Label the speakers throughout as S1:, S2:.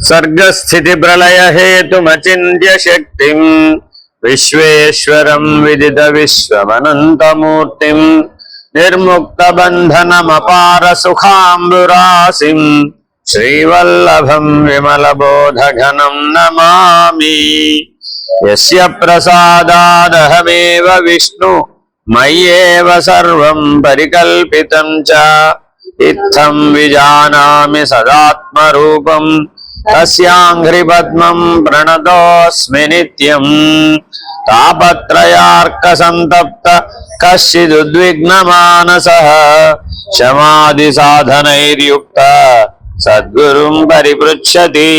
S1: सर्गस्थिति प्रलय हेतुमचिन्त्य शक्तिं विश्वेश्वरं विदित विश्वमनन्तमूर्तिं निर्मुक्त बन्धनमपार सुखाम्बुरासिं श्रीवल्लभं विमलबोधघनं नमामि। यस्य प्रसादादहमेव विष्णु मय्येव सर्वं परिकल्पितं च इत्थं विजानामि सदात्मरूपं तस्याङ्घ्रिपद्मं प्रणतोऽस्मि नित्यं। तापत्रयार्कसन्तप्त कश्चिदुद्विग्नमानसः शमादिसाधनैर्युक्त सद्गुरुं परिपृच्छति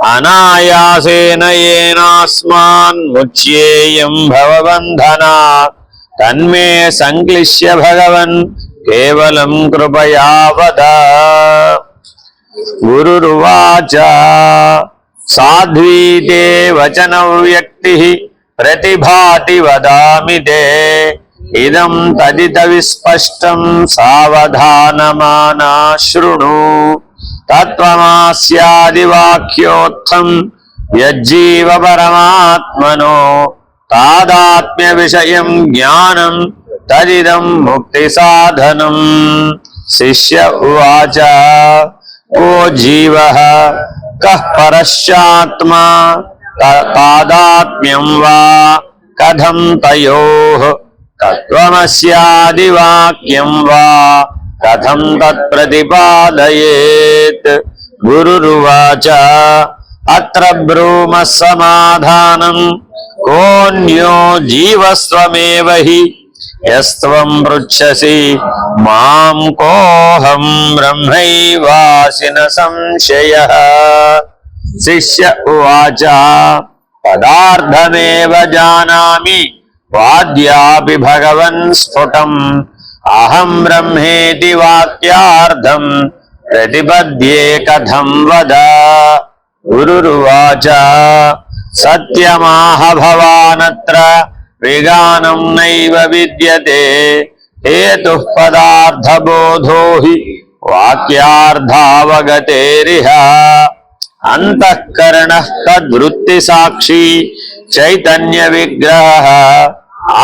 S1: अनायासेन येनास्मान्मुच्येयं भवबन्धनात् तन्मे संक्लिश्य भगवन् केवलं कृपया वद। गुरुरुवाच साध्वीते वचनव्यक्तिः प्रतिभाति वदामि ते इदं तदितविस्पष्टं सावधानमाना शृणु। तत्त्वमास्यादिवाक्योत्थं यज्जीव परमात्मनो तादात्म्य विषयं ज्ञानं तदिदं मुक्तिसाधनं। शिष्य उवाच को जीवः कः परश्चात्मा तादात्म्यं वा कथं तयोः तत्त्वमस्यादिवाक्यं वा कथं तत्प्रतिपादयेत्। गुरुरुवाच अत्र ब्रूमः समाधानं कोऽन्यो जीवस्त्वमेव हि यस्त्वं पृच्छसि मां कोऽहं ब्रह्मैवासि न संशयः। शिष्य उवाच पदार्थमेव जानामि वाद्यापि भगवन् स्फुटम् अहं ब्रह्मेति वाक्यार्थं प्रतिपद्ये कथं वद। गुरुरुवाच सत्यमाह भवानत्र विगानं नैव विद्यते हेतुः पदार्थबोधो हि वाक्यार्थावगतेरिह। अन्तःकरणः तद्वृत्तिसाक्षी चैतन्य विग्रहः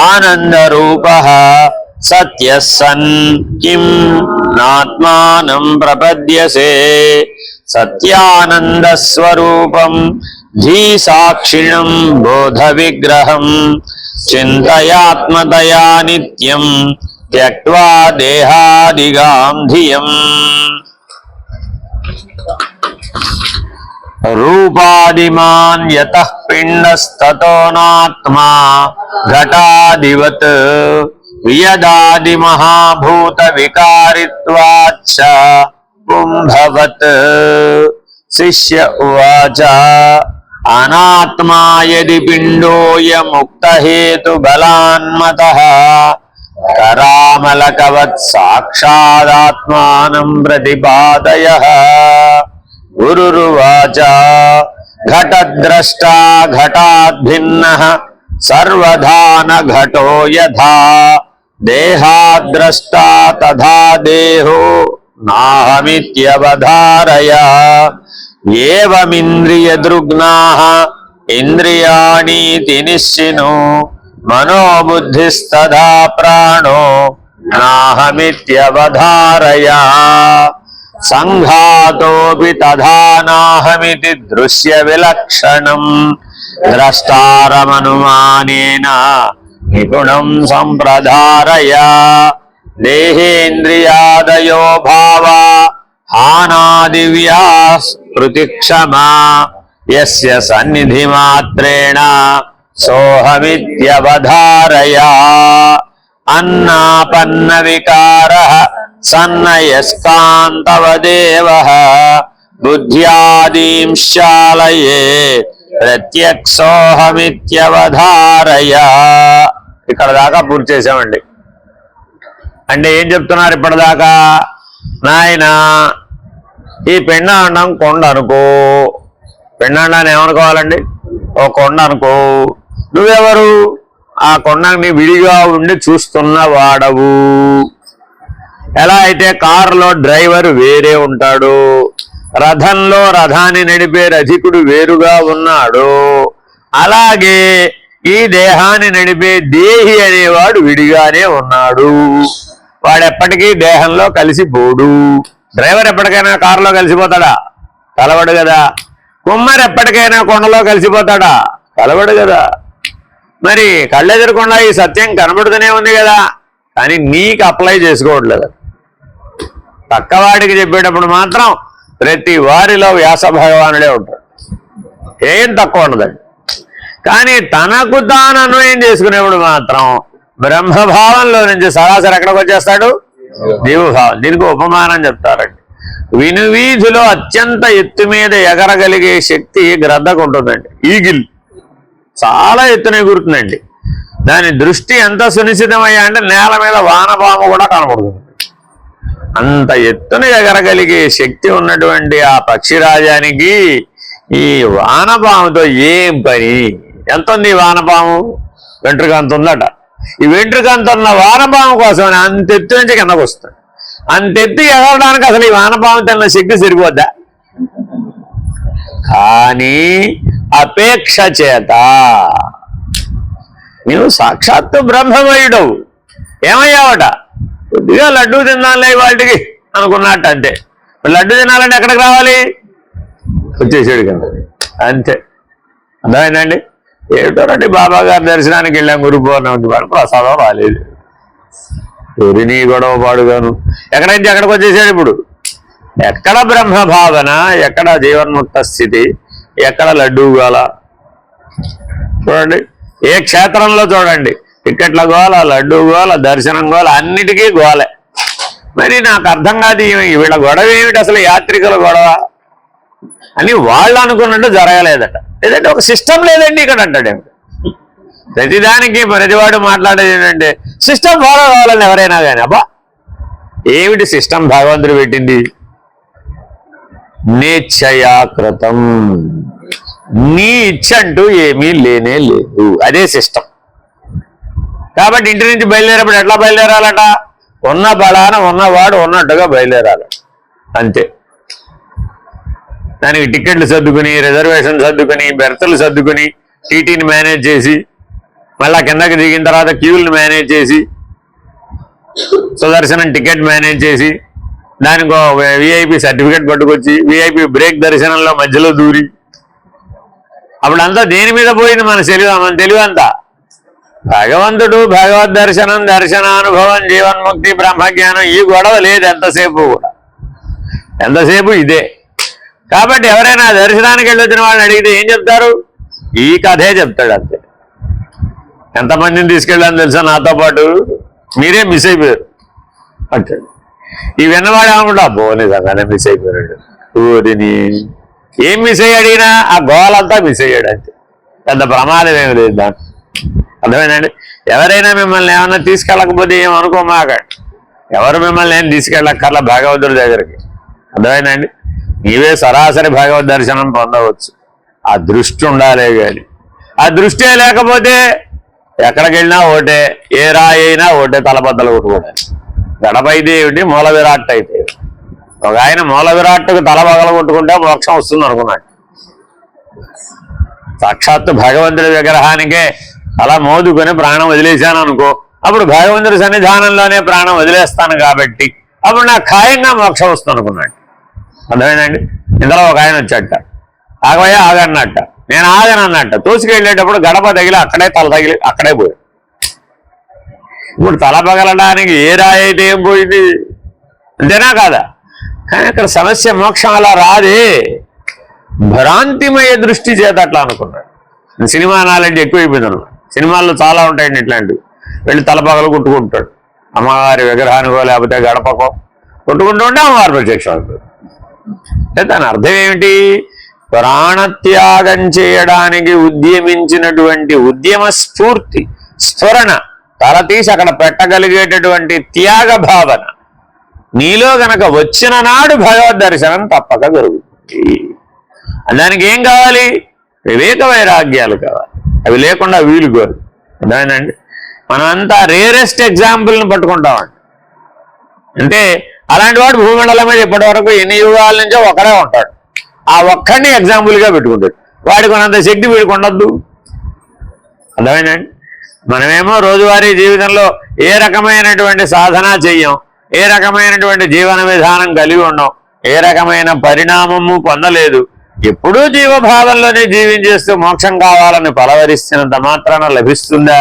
S1: आनन्दरूपः सत्यः सन् किं नात्मानं प्रपद्यसे। सत्यानन्दस्वरूपं धीसाक्षिणं बोधविग्रहं चिन्तयात्मतया नित्यं त्यक्त्वा देहादिगां धियम्। रूपादिमान् यतः पिण्डस्ततो नात्मा घटादिवत् वियदादिमहाभूतविकारित्वाच्च कुम्भवत्। शिष्य उवाच अनात्मा यदि पिण्डोऽयमुक्तहेतुबलान्मतः करामलकवत् साक्षादात्मानं प्रतिपादयः। गुरुरुवाच घटद्रष्टा घटाद्भिन्नः सर्वधा न घटो यथा देहाद्रष्टा तथा देहो नाहमित्यवधारय। एवमिन्द्रियदृग्नाः इन्द्रियाणीति निश्चिनो मनोबुद्धिस्तथा प्राणो नाहमित्यवधारय। संघातोऽपि तथा नाहमिति दृश्यविलक्षणं द्रष्टारमनुमानेन निपुणं सम्प्रधारय। देहेन्द्रियादयो भावा हानादिव्याः स्मृतिक्षमा यस्य सन्निधिमात्रेण सोऽहमित्यवधारय। अन्नापन्नविकारः सन्नयस्कान्तवदेवः बुद्ध्यादींशालये ప్రత్యక్షోహమిత్యవధారయ. ఇక్కడ దాకా పూర్తి చేసామండి. అంటే ఏం చెప్తున్నారు ఇప్పటిదాకా? నాయన ఈ పిండాండం కొండ అనుకో, పిండాండాన్ని ఏమనుకోవాలండి? ఓ కొండ అనుకో. నువ్వెవరు? ఆ కొండని విడిగా ఉండి చూస్తున్న వాడవు. ఎలా అయితే కారులో డ్రైవర్ వేరే ఉంటాడు, రథంలో రథాన్ని నడిపే రథికుడు వేరుగా ఉన్నాడో అలాగే ఈ దేహాన్ని నడిపే దేహి అనేవాడు విడిగానే ఉన్నాడు. వాడెప్పటికీ దేహంలో కలిసిపోడు. డ్రైవర్ ఎప్పటికైనా కారులో కలిసిపోతాడా? కలవడు కదా. కుమ్మరి ఎప్పటికైనా కొండలో కలిసిపోతాడా? కలవడు కదా. మరి కళ్ళెదురకుండా ఈ సత్యం కనబడుతూనే ఉంది కదా, కానీ నీకు అప్లై చేసుకోవట్లేదు. పక్కవాడికి చెప్పేటప్పుడు మాత్రం ప్రతి వారిలో వ్యాస భగవానుడే ఉంటాడు, ఏం తక్కువ ఉండదండి. కానీ తనకు తాను అన్వయం చేసుకునేప్పుడు మాత్రం బ్రహ్మభావంలో నుంచి సరాసరి ఎక్కడికి వచ్చేస్తాడు? జీవభావం. దీనికి ఉపమానం చెప్తారండి. వినువీధిలో అత్యంత ఎత్తు మీద ఎగరగలిగే శక్తి గ్రద్దకు ఉంటుందండి. ఈగిల్ చాలా ఎత్తున ఎగురుతుందండి. దాని దృష్టి ఎంత సునిశ్చితమయ్యా అంటే నేల మీద వానపాము కూడా కనబడుతుంది. అంత ఎత్తున ఎగరగలిగే శక్తి ఉన్నటువంటి ఆ పక్షిరాజానికి ఈ వానపాముతో ఏం పని? ఎంత ఉంది ఈ వానపాము? వెంట్రుక అంత ఉందట. ఈ వెంట్రుక అంత ఉన్న వానపాము కోసం అంత ఎత్తు నుంచి కిందకు వస్తుంది. అంత ఎత్తు ఎగరడానికి అసలు ఈ వానపాము తిన్న శక్తి సరిపోద్దా? కానీ అపేక్ష చేత నీవు సాక్షాత్తు బ్రహ్మమయుడవు. ఏమయ్యావట? కొద్దిగా లడ్డూ తినాలే వాటికి అనుకున్నట్టు అంతే. లడ్డు తినాలంటే ఎక్కడికి రావాలి? వచ్చేసాడు కదా, అంతే. అర్థమైందండి? ఏమిటో రండి, బాబా గారి దర్శనానికి వెళ్ళాం గురు పౌర్ణమికి, వాడు ప్రసాదం రాలేదు. నీ గొడవ పాడుగాను ఎక్కడైతే ఎక్కడికి వచ్చేసాడు. ఇప్పుడు ఎక్కడ బ్రహ్మ భావన, ఎక్కడ జీవన్ముక్త స్థితి, ఎక్కడ లడ్డూ గోల? చూడండి, ఏ క్షేత్రంలో చూడండి, టికెట్ల గోల, లడ్డూ గోల, దర్శనం గోల, అన్నిటికీ గోలే. మరి నాకు అర్థం కాదు వీళ్ళ గొడవ ఏమిటి? అసలు యాత్రికుల గొడవ అని వాళ్ళు అనుకున్నట్టు జరగలేదట. లేదంటే ఒక సిస్టమ్ లేదండి ఇక్కడ అంటాడేమిటి? ప్రతిదానికి ప్రతివాడు మాట్లాడేది ఏంటంటే సిస్టమ్ ఫాలో కావాలని ఎవరైనా కానీ. అబ్బా, ఏమిటి సిస్టమ్ భగవంతుడు పెట్టింది? నిశ్చయాకృతం, నీ ఇచ్చ అంటూ ఏమీ లేనే లేదు, అదే సిస్టమ్. కాబట్టి ఇంటి నుంచి బయలుదేరేప్పుడు ఎట్లా బయలుదేరాలట? ఉన్న బలాన ఉన్నవాడు ఉన్నట్టుగా బయలుదేరాలి, అంతే. దానికి టికెట్లు సర్దుకుని, రిజర్వేషన్ సర్దుకుని, బెర్తలు సర్దుకుని, టీటీని మేనేజ్ చేసి, మళ్ళా కిందకి దిగిన తర్వాత క్యూల్ని మేనేజ్ చేసి, సుదర్శనం టికెట్ మేనేజ్ చేసి, దానికి విఐపి సర్టిఫికేట్ పట్టుకొచ్చి, విఐపి బ్రేక్ దర్శనంలో మధ్యలో దూరి, అప్పుడంతా దేని మీద పోయింది మన తెలివి అంతా? భగవంతుడు, భగవద్ దర్శనం, దర్శనానుభవం, జీవన్ముక్తి, బ్రహ్మజ్ఞానం, ఈ గొడవ లేదు ఎంతసేపు కూడా. ఎంతసేపు ఇదే. కాబట్టి ఎవరైనా దర్శనానికి వెళ్ళి వచ్చిన వాళ్ళని అడిగితే ఏం చెప్తారు? ఈ కథే చెప్తాడు, అంతే. ఎంతమందిని తీసుకెళ్ళాలని తెలుసా నాతో పాటు? మీరే మిస్ అయిపోయారు అంటాడు. ఈ విన్నవాడు ఏమనుకుంటా, అబ్బో నిజంగానే మిస్ అయిపోయాడు. ఊరిని ఏం మిస్ అయ్యాడు ఈయన? ఆ గోలంతా మిస్ అయ్యాడు, అంతే. పెద్ద ప్రమాదం ఏమి లేదు దాంట్లో. అర్థమైందండి? ఎవరైనా మిమ్మల్ని ఏమన్నా తీసుకెళ్ళకపోతే ఏమనుకోమాకండి. ఎవరు మిమ్మల్ని ఏం తీసుకెళ్ళక్కర్లా భగవంతుడి దగ్గరికి. అర్థమైందండి? నీవే సరాసరి భగవద్ దర్శనం పొందవచ్చు. ఆ దృష్టి ఉండాలే కానీ, ఆ దృష్టి లేకపోతే ఎక్కడికి వెళ్ళినా ఒకటే, ఏ రాయి అయినా ఒకటే, తలబద్దలు కొట్టుకోవడం. గడప అయితే ఏమిటి, మూల విరాట్ అయితే. ఒక ఆయన మూల విరాట్కు తల పగల కొట్టుకుంటే మోక్షం వస్తుంది అనుకున్నాడు. సాక్షాత్తు భగవంతుడి విగ్రహానికే అలా మోదుకొని ప్రాణం వదిలేశాను అనుకో, అప్పుడు భగవంతుడి సన్నిధానంలోనే ప్రాణం వదిలేస్తాను కాబట్టి అప్పుడు నాకు ఖాయంగా మోక్షం వస్తుంది అనుకున్నాడు. అర్థమైందండి? ఇందులో ఒక ఆయన వచ్చాట, ఆగవయ్యా ఆగన్నట్ట. నేను ఆగనన్నట్ట. తోసుకెళ్ళేటప్పుడు గడప తగిలి అక్కడే తల తగిలి అక్కడే పోయాడు. ఇప్పుడు తల పగలడానికి ఏ రాయి అయితే ఏం పోయింది? అంతేనా కాదా? కానీ అక్కడ సమస్య మోక్షం అలా రాదే, భ్రాంతిమయ దృష్టి చేత అట్లా అనుకున్నాడు. సినిమా నాలెడ్జ్ ఎక్కువైపోయింది అన్నమాట. సినిమాల్లో చాలా ఉంటాయండి ఇట్లాంటివి. వెళ్ళి తల పగలు కొట్టుకుంటాడు, అమ్మవారి విగ్రహానికో లేకపోతే గడపకో కొట్టుకుంటూ ఉంటే అమ్మవారి ప్రత్యక్షం అవుతుంది. అంటే దాని అర్థం ఏమిటి? ప్రాణత్యాగం చేయడానికి ఉద్యమించినటువంటి ఉద్యమ స్ఫూర్తి, స్ఫురణ తల తీసి అక్కడ పెట్టగలిగేటటువంటి త్యాగ భావన నీలో గనక వచ్చిన నాడు భగవద్ దర్శనం తప్పక జరుగుతుంది. దానికి ఏం కావాలి? వివేక వైరాగ్యాలు కావాలి. అవి లేకుండా వీలు కోరు. అదేనండి, మనమంతా రేరెస్ట్ ఎగ్జాంపుల్ని పట్టుకుంటామండి. అంటే అలాంటి వాడు భూమండలం మీద ఇప్పటి వరకు ఎన్ని యుగాల నుంచో ఒకడే ఉంటాడు. ఆ ఒక్కడిని ఎగ్జాంపుల్గా పెట్టుకుంటాడు. వాడికి ఉన్నంత శక్తి వీడికి ఉండద్దు. అర్థమైందండి? మనమేమో రోజువారీ జీవితంలో ఏ రకమైనటువంటి సాధన చెయ్యం, ఏ రకమైనటువంటి జీవన విధానం కలిగి ఉండం, ఏ రకమైన పరిణామము పొందలేదు. ఎప్పుడూ జీవభావంలోనే జీవించేస్తూ మోక్షం కావాలని పలవరిస్తున్నంత మాత్రాన లభిస్తుందా?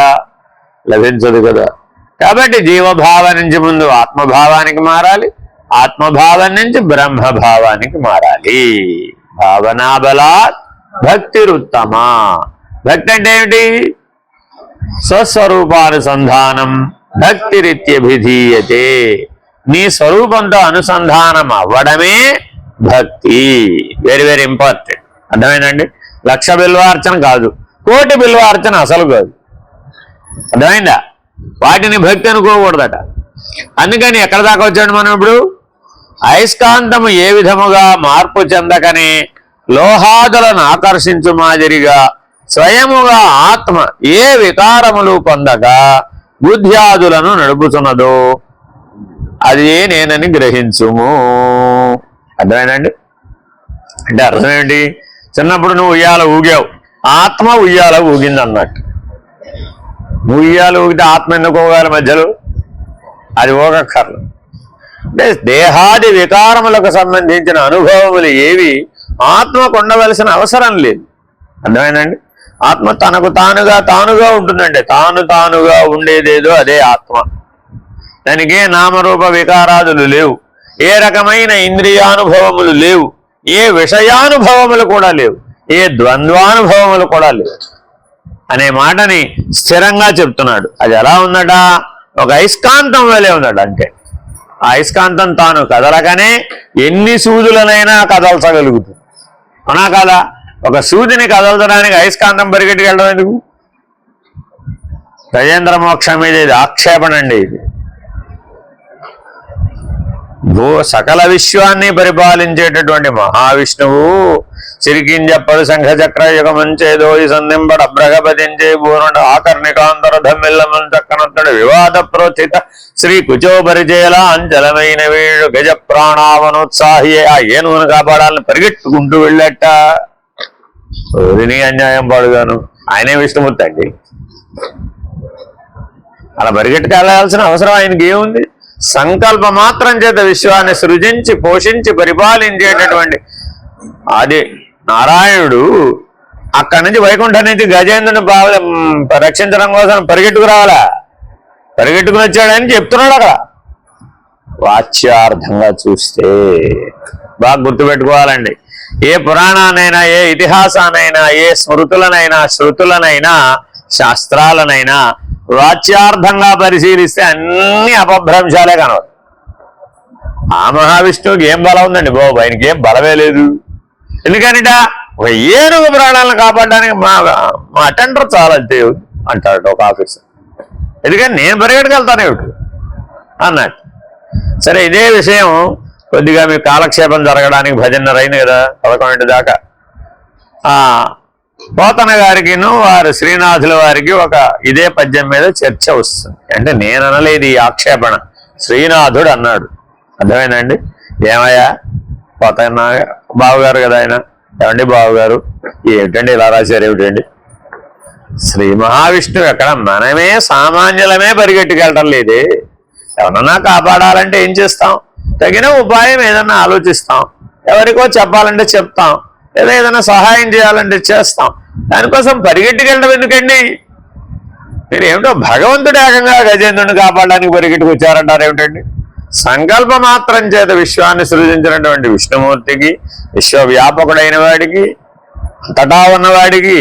S1: లభించదు కదా. కాబట్టి జీవభావం నుంచి ముందు ఆత్మభావానికి మారాలి, ఆత్మభావం నుంచి బ్రహ్మభావానికి మారాలి. భావనాబలాత్ భక్తిరుత్తమ. భక్తి అంటే ఏమిటి? స్వస్వరూపానుసంధానం భక్తిరిత్యభిధీయతే. నీ స్వరూపంతో అనుసంధానం అవ్వడమే భక్తి. Very very important. అర్థమైందండి? 1,00,000 బిల్వార్చన కాదు, 1,00,000 బిల్వార్చన అసలు కాదు. అర్థమైందా? వాటిని భక్తి అనుకోకూడదట. అందుకని ఎక్కడ దాకా వచ్చాడు మనం ఇప్పుడు? అయస్కాంతము ఏ విధముగా మార్పు చెందకనే లోహాదులను ఆకర్షించు మాదిరిగా స్వయముగా ఆత్మ ఏ వికారములు పొందగా బుద్ధ్యాదులను నడుపుతున్నదో అది నేనని గ్రహించుము. అర్థమేనండి? అంటే అర్థం ఏంటి? చిన్నప్పుడు నువ్వు ఉయ్యాల ఊగావు, ఆత్మ ఉయ్యాల ఊగింది అన్నట్టు. నువ్వు ఉయ్యాల ఊగితే ఆత్మ ఎందుకు ఊగాలి మధ్యలో? అది ఊగక్కర్లు. అంటే దేహాది వికారములకు సంబంధించిన అనుభవములు ఏవి ఆత్మకు ఉండవలసిన అవసరం లేదు. అర్థమైందండి? ఆత్మ తనకు తానుగా ఉంటుందండి. తానుగా ఉండేదేదో అదే ఆత్మ. దానికి ఏ నామరూప వికారాదులు లేవు, ఏ రకమైన ఇంద్రియానుభవములు లేవు, ఏ విషయానుభవములు కూడా లేవు, ఏ ద్వంద్వానుభవములు కూడా లేవు అనే మాటని స్థిరంగా చెప్తున్నాడు. అది ఎలా ఉందట? ఒక అయస్కాంతం వలె ఉందట. అంటే ఆ అయస్కాంతం తాను కదలకనే ఎన్ని సూదులనైనా కదల్చగలుగుతుంది. అవునా కాదా? ఒక సూదిని కదలచడానికి అయస్కాంతం పరిగెట్టుకెళ్ళడం ఎందుకు? గజేంద్ర మోక్షం మీద ఇది ఆక్షేపణ అండి. ఇది సకల విశ్వాన్ని పరిపాలించేటటువంటి మహావిష్ణువు చిరికింజప్పడు శంఖచక్ర యుగమంచేదో ఈ సంధింపడ అబ్రహపతించే పూర్ణ ఆకర్ణికాంతర ధమ్మిల్లమం చక్కనొత్తడు వివాద ప్రోచిత శ్రీ కుచోపరిచేల అంచలమైన వీడు గజ ప్రాణావనోత్సాహి. ఆ ఏనుగును కాపాడాలని పరిగెట్టుకుంటూ వెళ్ళట. ఓరిని అన్యాయం పాడుగాను. ఆయనే విష్ణుమూర్తి అండి. అలా పరిగెట్టుకెళ్లాల్సిన అవసరం ఆయనకి ఏముంది? సంకల్ప మాత్రం చేత విశ్వాన్ని సృజించి పోషించి పరిపాలించేటటువంటి అది నారాయణుడు అక్కడి నుంచి వైకుంఠం నుంచి గజేంద్రుని రక్షించడం కోసం పరిగెట్టుకు రావాలా? పరిగెట్టుకుని వచ్చాడని చెప్తున్నాడు అక్కడ. వాచ్యార్థంగా చూస్తే బాగా గుర్తుపెట్టుకోవాలండి. ఏ పురాణానైనా, ఏ ఇతిహాసానైనా, ఏ స్మృతులనైనా, శృతులనైనా, శాస్త్రాలనైనా వాచ్యార్థంగా పరిశీలిస్తే అన్ని అపభ్రంశాలే కనవు. ఆ మహావిష్ణువుకి ఏం బలం ఉందండి బాబు? ఆయనకి ఏం బలమే లేదు. ఎందుకనిట ఒక ఏనుగు ప్రాణాలను కాపాడడానికి మా అటెండర్ చాలా అంటాడు ఒక ఆఫీసర్. ఎందుకని నేను పరిగెట్టుకెళ్తాను ఏమిటి అన్నట్టు. సరే, ఇదే విషయం కొద్దిగా మీకు కాలక్షేపం జరగడానికి 10:30 అయింది కదా, 11 దాకా. పోతన గారికిను వారు శ్రీనాథుల వారికి ఒక ఇదే పద్యం మీద చర్చ వస్తుంది. అంటే నేను అనలేదు ఈ ఆక్షేపణ, శ్రీనాథుడు అన్నాడు. అర్థమైందండి? ఏమయ్యా పోతన బావుగారు కదా ఆయన, ఏమండి బావుగారు ఏమిటండి ఇలా రాశారు ఏమిటండి? శ్రీ మహావిష్ణువు ఎక్కడ మనమే సామాన్యులమే పరిగెట్టుకెళ్ళటం లేదే. ఎవరన్నా కాపాడాలంటే ఏం చేస్తాం? తగిన ఉపాయం ఏదన్నా ఆలోచిస్తాం, ఎవరికో చెప్పాలంటే చెప్తాం, లేదా ఏదైనా సహాయం చేయాలంటే చేస్తాం. దానికోసం పరిగెట్టుకెళ్ళడం ఎందుకండి? మీరు ఏమిటో భగవంతుడు ఏకంగా గజేంద్రుని కాపాడడానికి పరిగెట్టుకొచ్చారంటారు ఏమిటండి? సంకల్ప మాత్రం చేత విశ్వాన్ని సృజించినటువంటి విష్ణుమూర్తికి, విశ్వవ్యాపకుడైన వాడికి, అంతటా ఉన్నవాడికి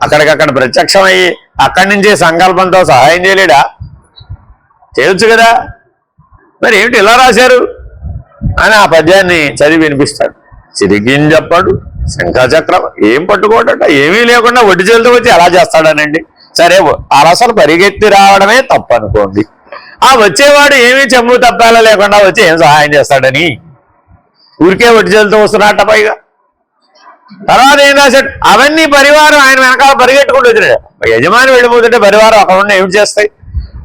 S1: అక్కడికక్కడ ప్రత్యక్షమయ్యి అక్కడి నుంచే సంకల్పంతో సహాయం చేయలేడా? చేయొచ్చు కదా. మరి ఏమిటి ఇలా రాశారు అని ఆ పద్యాన్ని చదివి వినిపిస్తాడు. చిరిగింజప్పడు శంఖచక్రం ఏం పట్టుకోటట, ఏమీ లేకుండా ఒడ్డు చేతులతో వచ్చి ఎలా చేస్తాడనండి? సరే, అసలు పరిగెత్తి రావడమే తప్పు అనుకోండి. ఆ వచ్చేవాడు ఏమీ చెమ్ము తప్పాలా లేకుండా వచ్చి ఏం సహాయం చేస్తాడని ఊరికే ఒడ్డు చేతులతో వస్తున్నట్ట. పైగా తర్వాత ఏం రాశాడు? అవన్నీ పరివారం ఆయన వెనకాల పరిగెట్టుకుంటూ వచ్చినాడు. యజమాని వెళ్ళిపోతుంటే పరివారం అక్కడ ఉన్న ఏమి చేస్తాయి?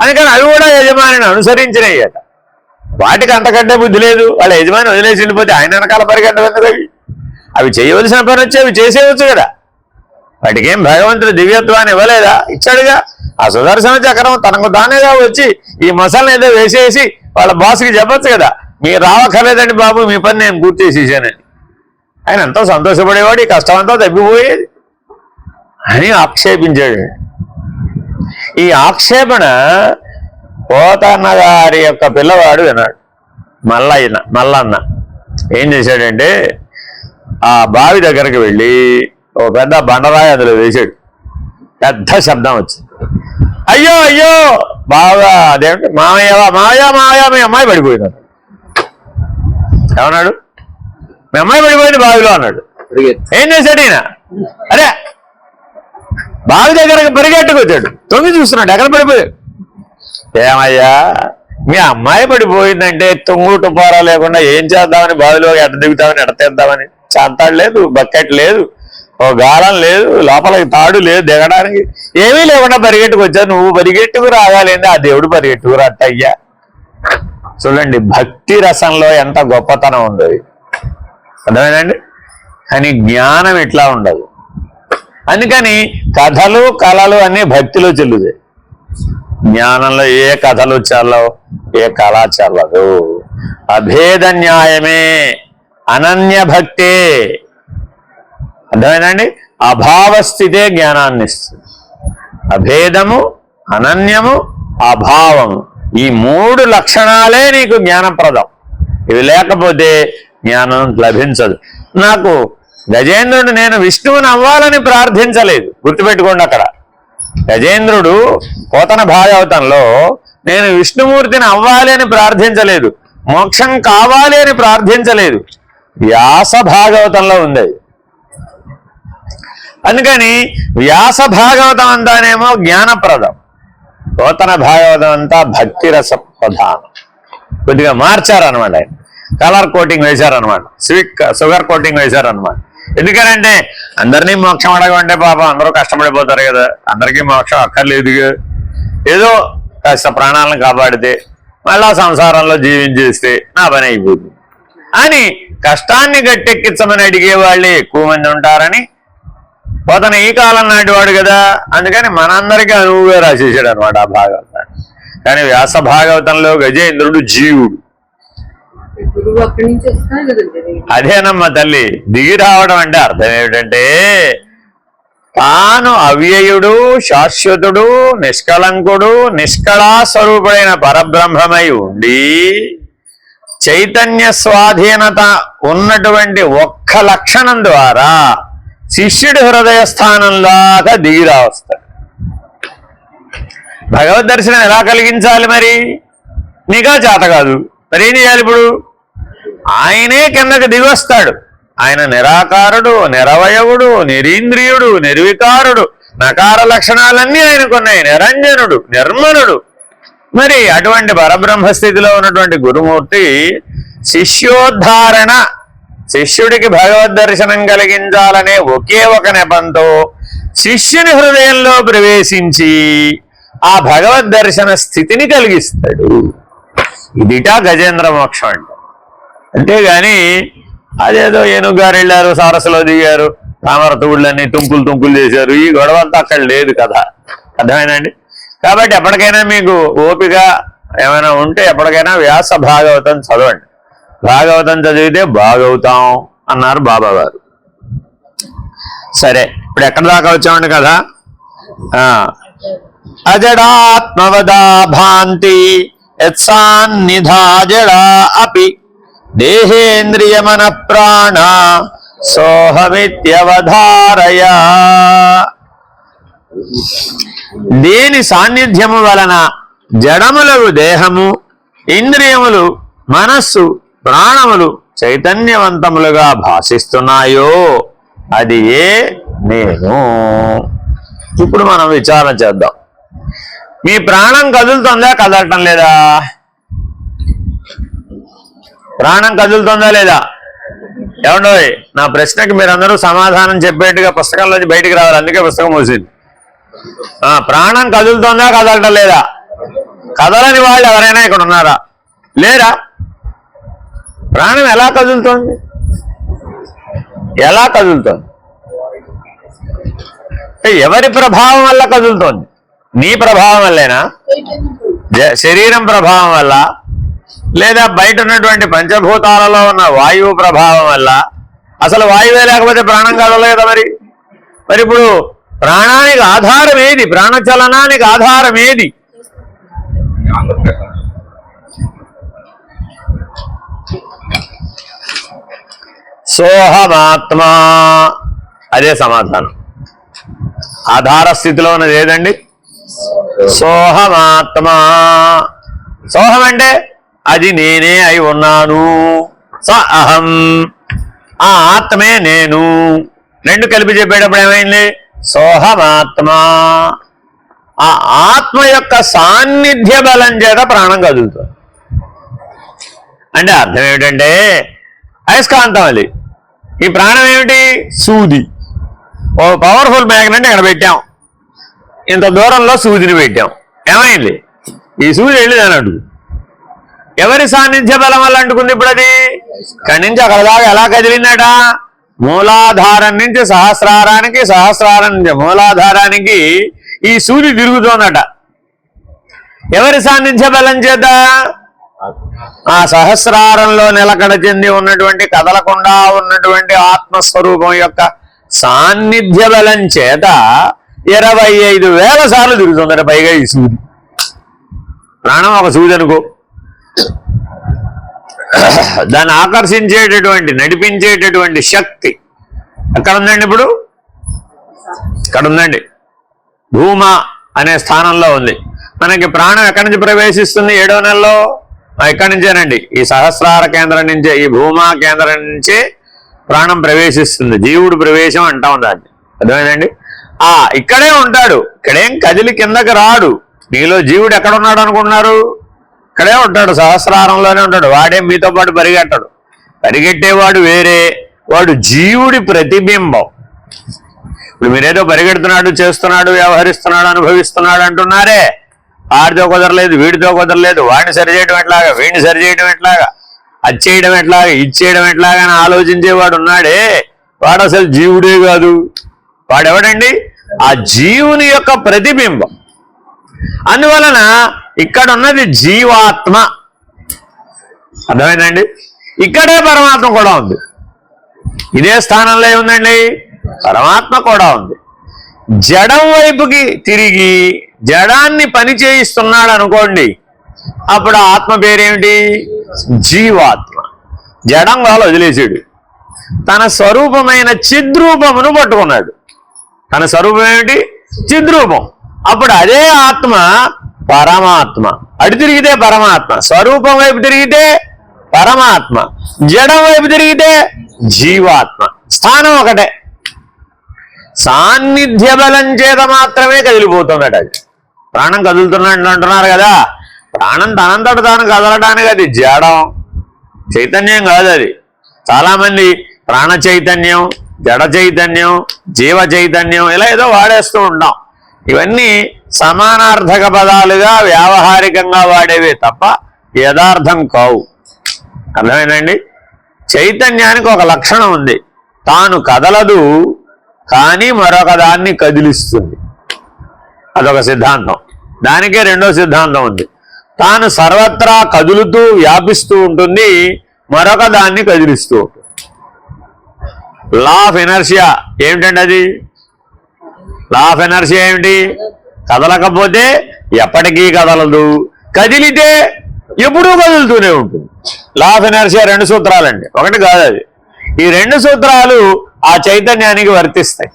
S1: అందుకని అవి కూడా యజమానిని అనుసరించినాయట. వాటికి అంతకంటే బుద్ధి లేదు. వాళ్ళ యజమాని వదిలేసి వెళ్ళిపోతే ఆయన వెనకాల పరిగెట్టదు. అవి చేయవలసిన పని వచ్చి అవి చేసేయవచ్చు కదా. వాటికి ఏం భగవంతుడు దివ్యత్వాన్ని ఇవ్వలేదా? ఇచ్చాడుగా. ఆ సుదర్శన చక్రం తనకు తానేగా వచ్చి ఈ మసాలను ఏదో వేసేసి వాళ్ళ బాస్కి చెప్పచ్చు కదా, మీరు రావక్కర్లేదండి బాబు, మీ పని నేను పూర్తి చేసేసానని. ఆయన ఎంతో సంతోషపడేవాడు, ఈ కష్టం అంతా తగ్గిపోయేది అని ఆక్షేపించాడు. ఈ ఆక్షేపణ పోతన్న గారి యొక్క పిల్లవాడు విన్నాడు. మల్లన్న ఏం చేశాడంటే ఆ బావి దగ్గరికి వెళ్ళి ఓ పెద్ద బండరాయి అందులో వేసాడు. పెద్ద శబ్దం వచ్చింది. అయ్యో అయ్యో బాగా అదేంటి మామయ్య మామయ్య మామయ్య మీ అమ్మాయి పడిపోయినాడు. ఏమన్నాడు? మీ అమ్మాయి పడిపోయింది బావిలో అన్నాడు. ఏం చేశాడు ఈయన? అరే బావి దగ్గరకు పరిగెట్టుకొచ్చాడు. తొంగి చూస్తున్నాడు, ఎక్కడ పడిపోయాడు. ఏమయ్యా మీ అమ్మాయి పడిపోయిందంటే తొంగుట పోరా లేకుండా ఏం చేద్దామని, బావిలో ఎట్ట దిగుతామని, ఎట్ట తీద్దామని, చాంతాడు లేదు, బకెట్ లేదు, ఓ గాలం లేదు, లోపలికి తాడు లేదు, దిగడానికి ఏమీ లేకుండా పరిగెట్టుకొచ్చా. నువ్వు పరిగెట్టుకు రాగాలేంది, ఆ దేవుడు పరిగెట్టుకు రాట్టయ్యా. చూడండి భక్తి రసంలో ఎంత గొప్పతనం ఉండదు, అర్థమైందండి. కానీ జ్ఞానం ఇట్లా ఉండదు. అందుకని కథలు కళలు అన్నీ భక్తిలో చెల్లుతాయి. జ్ఞానంలో ఏ కథలు చల్లవు, ఏ కళ చల్లదు. అభేద న్యాయమే అనన్య భక్తే, అర్థమైందండి. అభావస్థితే జ్ఞానాన్ని ఇస్తుంది. అభేదము, అనన్యము, అభావము, ఈ మూడు లక్షణాలే నీకు జ్ఞానప్రదం. ఇవి లేకపోతే జ్ఞానం లభించదు. నాకు గజేంద్రుడు నేను విష్ణువుని అవ్వాలని ప్రార్థించలేదు, గుర్తుపెట్టుకోండి. అక్కడ గజేంద్రుడు పోతన భాగవతంలో నేను విష్ణుమూర్తిని అవ్వాలి అని ప్రార్థించలేదు, మోక్షం కావాలి అని ప్రార్థించలేదు. వ్యాస భాగవతంలో ఉంది. అందుకని వ్యాస భాగవతం అంతానేమో జ్ఞానప్రదం, పోతన భాగవతం అంతా భక్తి రస ప్రధానం. కొద్దిగా మార్చారనమాట, ఆయన కలర్ కోటింగ్ వేశారనమాట, షుగర్ కోటింగ్ వేశారనమాట. ఎందుకనంటే అందరినీ మోక్షం అడగమంటే పాపం అందరూ కష్టపడిపోతారు కదా, అందరికీ మోక్షం అక్కర్లేదుగా. ఏదో కాస్త ప్రాణాలను కాపాడితే మళ్ళా సంసారంలో జీవించేస్తే నా పని అయిపోతుంది అని కష్టాన్ని గట్టెక్కించమని అడిగే వాళ్ళే ఎక్కువ మంది ఉంటారని పోతన ఈ కాలం నాటివాడు కదా. అందుకని మనందరికీ అనువుగా రాసేసాడు అనమాట ఆ భాగవతాన్ని. కానీ వ్యాస భాగవతంలో గజేంద్రుడు జీవుడు. అదేనమ్మా తల్లి, దిగి రావడం అంటే అర్థం ఏమిటంటే తాను అవ్యయుడు, శాశ్వతుడు, నిష్కళంకుడు, నిష్కళా స్వరూపుడైన పరబ్రహ్మమై ఉండి చైతన్య స్వాధీనత ఉన్నటువంటి ఒక్క లక్షణం ద్వారా శిష్యుడి హృదయ స్థానంలాగా దిగిరా వస్తాడు. భగవద్ దర్శనం ఎలా కలిగించాలి మరి? నీకా చేత కాదు, మరి ఏం చేయాలి? ఇప్పుడు ఆయనే కిందకి దిగి వస్తాడు. ఆయన నిరాకారుడు, నిరవయవుడు, నిరీంద్రియుడు, నిర్వికారుడు, నకార లక్షణాలన్నీ ఆయనకున్నాయి. నిరంజనుడు, నిర్మలుడు. మరి అటువంటి పరబ్రహ్మ స్థితిలో ఉన్నటువంటి గురుమూర్తి శిష్యోద్ధారణ, శిష్యుడికి భగవద్ దర్శనం కలిగించాలనే ఒకే ఒక నెపంతో శిష్యుని హృదయంలో ప్రవేశించి ఆ భగవద్ దర్శన స్థితిని కలిగిస్తాడు. ఇదిటా గజేంద్ర మోక్షం అంటే. అంతేగాని అదేదో ఏనుగారు వెళ్ళారు, సారస్సులో దిగారు, తామరతువుళ్ళని తుంకులు చేశారు, ఈ గొడవ అంతా అక్కడ లేదు కదా. అర్థమైందండి. కాబట్టి ఎప్పటికైనా మీకు ఓపిక ఏమైనా ఉంటే ఎప్పటికైనా వ్యాస భాగవతం చదవండి. భాగవతం చదివితే బాగవుతాం అన్నారు బాబా గారు. సరే, ఇప్పుడు ఎక్కడి దాకా వచ్చామండి కదా. అజడాత్మవదా భాంతి యత్సాన్నిధా జడా అపి దేహేంద్రియమన ప్రాణ సోహమిత్యవధారయ. దేని సాన్నిధ్యము వలన జడములకు దేహము, ఇంద్రియములు, మనస్సు, ప్రాణములు చైతన్యవంతములుగా భాషిస్తున్నాయో అది ఏ నేను. ఇప్పుడు మనం విచారణ చేద్దాం. మీ ప్రాణం కదులుతుందా, కదలటం లేదా? ప్రాణం కదులుతుందా లేదా? ఏమండోయ్, నా ప్రశ్నకి మీరందరూ సమాధానం చెప్పేట్టుగా పుస్తకంలోంచి బయటికి రావాలి, అందుకే పుస్తకం మూసింది. ప్రాణం కదులుతుందా, కదలటం లేదా? కదలని వాళ్ళు ఎవరైనా ఇక్కడ ఉన్నారా? లేరా? ప్రాణం ఎలా కదులుతోంది? ఎలా కదులుతోంది? ఎవరి ప్రభావం వల్ల కదులుతోంది? నీ ప్రభావం వల్లేనా? శరీరం ప్రభావం వల్ల, లేదా బయట ఉన్నటువంటి పంచభూతాలలో ఉన్న వాయువు ప్రభావం వల్ల? అసలు వాయువే లేకపోతే ప్రాణం కదలలేదు కదా. మరి ఇప్పుడు ప్రాణానికి ఆధారం ఏది? ప్రాణచలనానికి ఆధారం ఏది? సోహమాత్మా. అదే సమాధానం. ఆధార స్థితిలో ఉన్నది ఏదండి? సోహమాత్మా. సోహం అంటే అది నేనే అయి ఉన్నాను. స అహం, ఆ ఆత్మే నేను. రెండు కలిపి చెప్పేటప్పుడు ఏమైంది? సోహమాత్మా. ఆ ఆత్మ యొక్క సాన్నిధ్య బలం చేత ప్రాణం కదులుతుంది. అంటే అర్థం ఏమిటంటే అయస్కాంతం అది. ఈ ప్రాణం ఏమిటి? సూది. ఓ పవర్ఫుల్ మ్యాగ్నెట్ ఇక్కడ పెట్టాం, ఇంత దూరంలో సూదిని పెట్టాం. ఏమైంది? ఈ సూది వెళ్ళి దాని అడుగు. ఎవరి సాన్నిధ్య బలం వల్ల అంటుకుంది? ఇప్పుడు అది ఇక్కడి నుంచి అక్కడ దాకా ఎలా కదిలిందట? మూలాధారం నుంచి సహస్రారానికి, సహస్రారం నుంచి మూలాధారానికి ఈ సూది తిరుగుతోందట. ఎవరి సాన్నిధ్య బలం చేత? ఆ సహస్రారంలో నిలకడ చెంది ఉన్నటువంటి, కదలకుండా ఉన్నటువంటి ఆత్మస్వరూపం యొక్క సాన్నిధ్య బలం చేత 25,000 సార్లు తిరుగుతుందట పైగా ఈ సూది. ప్రాణం ఒక సూది అనుకో. దాన్ని ఆకర్షించేటటువంటి, నడిపించేటటువంటి శక్తి ఎక్కడ ఉందండి? ఇప్పుడు ఇక్కడ ఉందండి. భూమా అనే స్థానంలో ఉంది. మనకి ప్రాణం ఎక్కడి నుంచి ప్రవేశిస్తుంది? 7వ నెలలో ఎక్కడి నుంచేనండి? ఈ సహస్రార కేంద్రం నుంచే, ఈ భూమా కేంద్రం నుంచే ప్రాణం ప్రవేశిస్తుంది. జీవుడు ప్రవేశం అంటాం దాన్ని. అర్థమైందండి? ఇక్కడే ఉంటాడు. ఇక్కడేం కదిలి కిందకి రాడు. నీలో జీవుడు ఎక్కడున్నాడు అనుకుంటున్నారు? ఇక్కడే ఉంటాడు, సహస్రారంలోనే ఉంటాడు. వాడే మీతో పాటు పరిగెట్టడు. పరిగెట్టేవాడు వేరే, వాడు జీవుడి ప్రతిబింబం. ఇప్పుడు మీరేదో పరిగెడుతున్నాడు, చేస్తున్నాడు, వ్యవహరిస్తున్నాడు, అనుభవిస్తున్నాడు అంటున్నారే, వాడితో కుదరలేదు, వీడితో కుదరలేదు, వాడిని సరిచేయడం ఎట్లాగా, వీడిని సరిచేయడం ఎట్లాగా, అది చేయడం ఎట్లాగా, ఇది చేయడం ఎట్లాగా అని ఆలోచించేవాడు ఉన్నాడే, వాడు అసలు జీవుడే కాదు. వాడెవడండి? ఆ జీవుని యొక్క ప్రతిబింబం. అందువలన ఇక్కడ ఉన్నది జీవాత్మ. అర్థమైందండి? ఇక్కడే పరమాత్మ కూడా ఉంది. ఇదే స్థానంలో ఏముందండి? పరమాత్మ కూడా ఉంది. జడం వైపుకి తిరిగి జడాన్ని పని చేయిస్తున్నాడు అనుకోండి, అప్పుడు ఆత్మ పేరేమిటి? జీవాత్మ. జడం వాళ్ళు వదిలేసాడు, తన స్వరూపమైన చిద్రూపమును పట్టుకున్నాడు. తన స్వరూపం ఏమిటి? చిద్రూపం. అప్పుడు అదే ఆత్మ పరమాత్మ. అటు తిరిగితే పరమాత్మ, స్వరూపం వైపు తిరిగితే పరమాత్మ, జడం వైపు తిరిగితే జీవాత్మ. స్థానం ఒకటే. సాన్నిధ్య బలం చేత మాత్రమే కదిలిపోతుందట. అది ప్రాణం కదులుతున్నట్టు అంటున్నారు కదా. ప్రాణం తనంతట తాను కదలడానికి అది జడం, చైతన్యం కాదు. అది చాలామంది ప్రాణ చైతన్యం, జడ చైతన్యం, జీవ చైతన్యం ఇలా ఏదో వాడేస్తూ ఉంటాం. ఇవన్నీ సమానార్థక పదాలుగా వ్యావహారికంగా వాడేవే తప్ప యథార్థం కావు. అర్థమైందండి? చైతన్యానికి ఒక లక్షణం ఉంది. తాను కదలదు, కానీ మరొక దాన్ని కదిలిస్తుంది. అదొక సిద్ధాంతం. దానికే రెండో సిద్ధాంతం ఉంది. తాను సర్వత్రా కదులుతూ వ్యాపిస్తూ ఉంటుంది, మరొక దాన్ని కదిలిస్తూ ఉంటుంది. లా ఆఫ్ ఎనర్షియా ఏమిటండి? అది లా ఆఫ్ ఎనర్షియా ఏమిటి? కదలకపోతే ఎప్పటికీ కదలదు, కదిలితే ఎప్పుడూ కదులుతూనే ఉంటుంది. లా ఆఫ్ ఎనర్షియా 2 సూత్రాలండి, ఒకటి కాదు అది. ఈ 2 సూత్రాలు ఆ చైతన్యానికి వర్తిస్తాయి.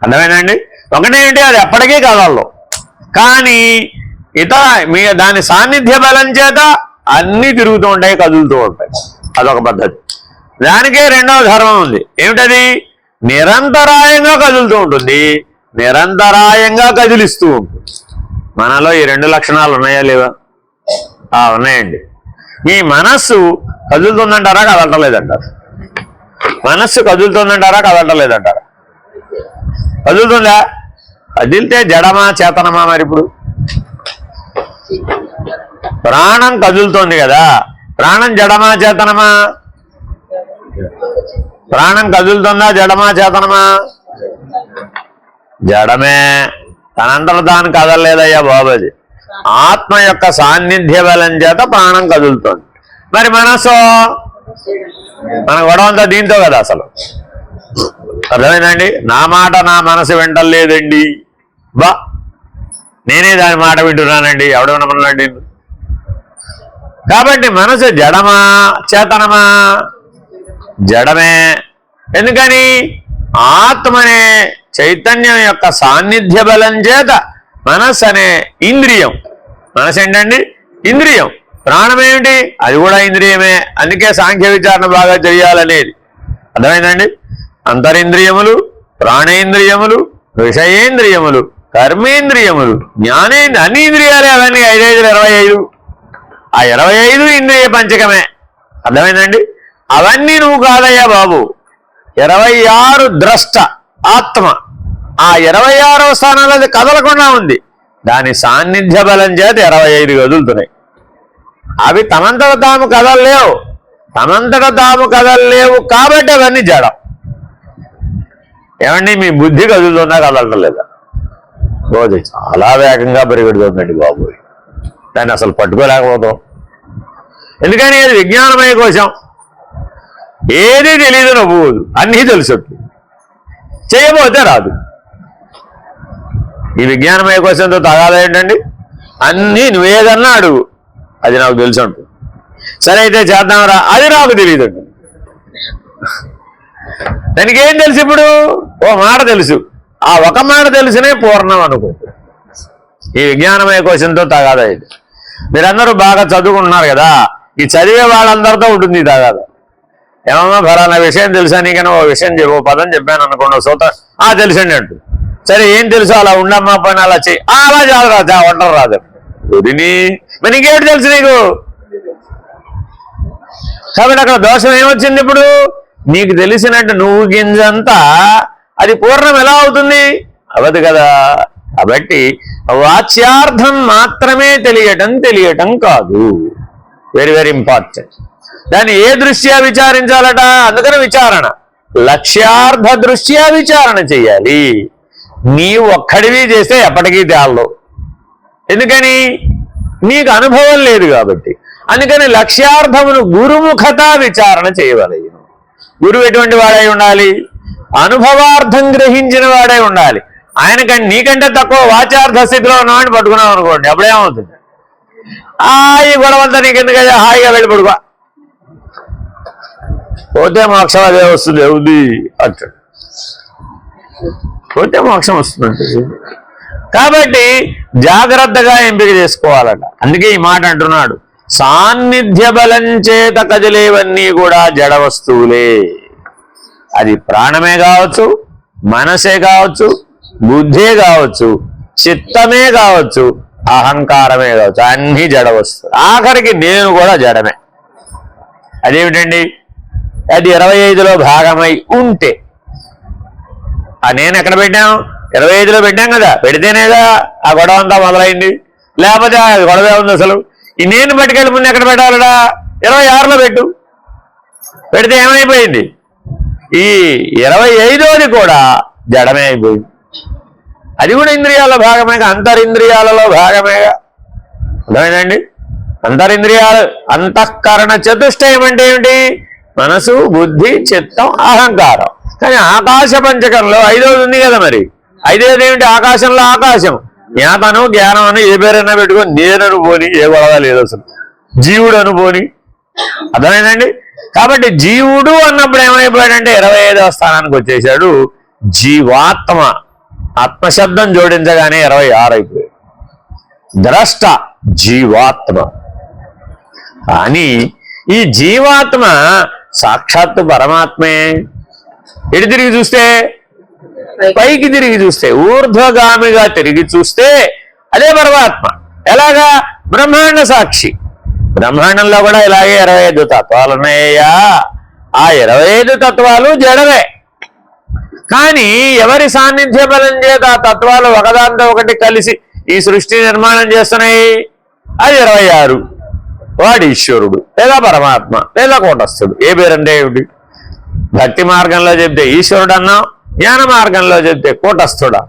S1: అర్థమైందండి? ఒకటేంటి? అది ఎప్పటికీ కదలదు, కానీ దాని సాన్నిధ్య బలం చేత అన్నీ తిరుగుతూ ఉంటాయి, కదులుతూ ఉంటాయి. అదొక పద్ధతి. దానికే రెండవ ధర్మం ఉంది. ఏమిటది? నిరంతరాయంగా కదులుతూ ఉంటుంది, నిరంతరాయంగా కదిలిస్తూ ఉంటుంది. మనలో ఈ 2 లక్షణాలు ఉన్నాయా లేవా? ఉన్నాయండి. మీ మనస్సు కదులుతుందంటారా, కదలటలేదంటారా? మనస్సు కదులుతుందంటారా, కదలటలేదంటారా? కదులుతుందా? కదిలితే జడమా చేతనమా? మరి ఇప్పుడు ప్రాణం కదులుతోంది కదా, ప్రాణం జడమా చేతనమా? ప్రాణం కదులుతుందా జడమా చేతనమా? జడమే. తనంతట తాను కదలలేదయ్యా బాబు, అది ఆత్మ యొక్క సాన్నిధ్య బలం చేత ప్రాణం కదులుతోంది. మరి మనసు, మన గొడవంతా దీంతో కదా అసలు. అర్థమైందండి? నా మాట నా మనసు వింటలేదండి, బా నేనే దాని మాట వింటున్నానండి, ఎవడమన్నాండి? కాబట్టి మనసు జడమా చేతనమా? జడమే. ఎందుకని? ఆత్మనే చైతన్యం యొక్క సాన్నిధ్య బలం చేత మనస్సు అనే ఇంద్రియం, మనసు ఏంటండి? ఇంద్రియం. ప్రాణమేమిటి? అది కూడా ఇంద్రియమే. అందుకే సాంఖ్య విచారణ బాగా చేయాలనేది. అర్థమైందండి? అంతరింద్రియములు, ప్రాణేంద్రియములు, విషయేంద్రియములు, కర్మేంద్రియములు, జ్ఞానేంద్రియ, అన్ని ఇంద్రియాలే. అవన్నీ 5 5 25. ఆ 25 ఇంద్రియ పంచకమే. అర్థమైందండి? అవన్నీ నువ్వు కాదయ్యా బాబు. 26 ద్రష్ట ఆత్మ. ఆ 26వ స్థానంలో అది కదలకుండా ఉంది. దాని సాన్నిధ్య బలం చేత 25 కదులుతున్నాయి. అవి తమంతట తాము కదలలేవు. తమంతట తాము కదలలేవు కాబట్టి అవన్నీ జడం. ఏమండి, మీ బుద్ధి కదులుతుందా కదలటం లేదా? రోజు చాలా వేగంగా పరిగెడుతుందండి బాబు, దాన్ని అసలు పట్టుకోలేకపోతాం. ఎందుకని? అది విజ్ఞానమయ కోశం. ఏది తెలియదు నువ్వు, అన్నీ తెలుసు. చేయబోతే రాదు. ఈ విజ్ఞానమయ కోశంతో తగాదా ఏంటండి? అన్నీ నువ్వేదన్నా అడుగు, అది నాకు తెలుసు అంటు. సరే అయితే చేద్దాంరా, అది నాకు తెలియదండి. దానికి ఏం తెలుసు? ఇప్పుడు ఓ మాట తెలుసు. ఆ ఒక మాట తెలుసునే పూర్ణం అనుకో. ఈ విజ్ఞానమయ కోశంతో తగాదా ఇది. మీరందరూ బాగా చదువుకుంటున్నారు కదా, ఈ చదివే వాళ్ళందరితో ఉంటుంది ఈ తగాదా. ఏమమ్మా ఫలానా విషయం తెలుసా నీకన్నా? ఓ విషయం ఓ పదం చెప్పాను అనుకోండి, సూత్రం తెలుసండి అంటు. సరే ఏం తెలుసు? అలా ఉండమ్మా పని అలా చెయ్యి. అలా చాలు రాజా, వంటలు రాదు. వదిని మరి నీకేమిటి తెలుసు నీకు? కాబట్టి అక్కడ దోషం ఏమొచ్చింది? ఇప్పుడు నీకు తెలిసినట్టు నువ్వు గింజంతా అది పూర్ణం ఎలా అవుతుంది? అవదు కదా. కాబట్టి వాచ్యార్థం మాత్రమే తెలియటం కాదు. Very very important. దాన్ని ఏ దృష్ట్యా విచారించాలట? అందుకని విచారణ, లక్ష్యార్థ దృష్ట్యా విచారణ చెయ్యాలి. నీవు ఒక్కడివి చేస్తే ఎప్పటికీ తేలవు. ఎందుకని? నీకు అనుభవం లేదు కాబట్టి. అందుకని లక్ష్యార్థమును గురుముఖత విచారణ చేయవలెను. గురువు ఎటువంటి వాడై ఉండాలి? అనుభవార్థం గ్రహించిన వాడై ఉండాలి. ఆయనకంటే నీకంటే తక్కువ వాచార్థ స్థితిలో ఉన్నవాడిని పట్టుకున్నాం అనుకోండి, అప్పుడేమవుతుంది? ఈ గొడవంతా నీకెందుకయ్యా, హాయిగా వెళ్ళి పడుకో, పోతే మోక్షం అదే వస్తుంది, అవుది అంటాడు. పోతే మోక్షం వస్తుందండి. కాబట్టి జాగ్రత్తగా ఎంపిక చేసుకోవాలట. అందుకే ఈ మాట అంటున్నాడు, సాన్నిధ్య బలం చేత కదిలేవన్నీ కూడా జడ వస్తువులే. అది ప్రాణమే కావచ్చు, మనసే కావచ్చు, బుద్ధే కావచ్చు, చిత్తమే కావచ్చు, అహంకారమే కావచ్చు, అన్నీ జడ వస్తువులు. ఆఖరికి నేను కూడా జడమే. అదేమిటండి? అది 25లో భాగమై ఉంటే, ఆ నేను ఎక్కడ పెట్టాం? 25లో పెట్టాం కదా, పెడితేనేగా ఆ గొడవ అంతా మొదలైంది. లేకపోతే ఆ గొడవే ఉంది అసలు. ఈ నేను పట్టుకెళ్ళి ముందు ఎక్కడ పెట్టాలడా? 26లో పెట్టు. పెడితే ఏమైపోయింది? ఈ 25వది కూడా జడమే అయిపోయింది. అది కూడా ఇంద్రియాల భాగమేగా, అంతరింద్రియాలలో భాగమేగా. అర్థమైందండి? అంతరింద్రియాలు, అంతఃకరణ చతుష్టయం అంటే ఏమిటి? మనసు, బుద్ధి, చిత్తం, అహంకారం. కానీ ఆకాశ పంచకంలో 5వది ఉంది కదా. మరి 5వది ఏమిటి? ఆకాశంలో ఆకాశం. జ్ఞాతను, జ్ఞానం అని ఏ పేరైనా పెట్టుకొని నేను అనుకోని ఏ గొడవ లేదు అసలు. జీవుడు అనుకోని. అర్థమైందండి? కాబట్టి జీవుడు అన్నప్పుడు ఏమైపోయాడంటే 25వ స్థానానికి వచ్చేసాడు. జీవాత్మ, ఆత్మశబ్దం జోడించగానే 26 అయిపోయాడు. ద్రష్ట జీవాత్మ. కానీ ఈ జీవాత్మ సాక్షాత్తు పరమాత్మే. ఎటు తిరిగి చూస్తే? పైకి తిరిగి చూస్తే, ఊర్ధ్వగామిగా తిరిగి చూస్తే అదే పరమాత్మ. ఎలాగా? బ్రహ్మాండ సాక్షి. బ్రహ్మాండంలో కూడా ఇలాగే 25 తత్వాలు ఉన్నాయ్యా. ఆ 25 తత్వాలు జడమే. కానీ ఎవరి సాన్నిధ్య బలం చేత ఆ తత్వాలు ఒకదాంతో ఒకటి కలిసి ఈ సృష్టి నిర్మాణం చేస్తున్నాయి? అది 26. వాడు ఈశ్వరుడు లేదా పరమాత్మ లేదా కూటస్థుడు. ఏ పేరంటే ఏమిటి? భక్తి మార్గంలో చెప్తే ఈశ్వరుడు అన్నాం, జ్ఞాన మార్గంలో చెప్తే కూటస్థుడా,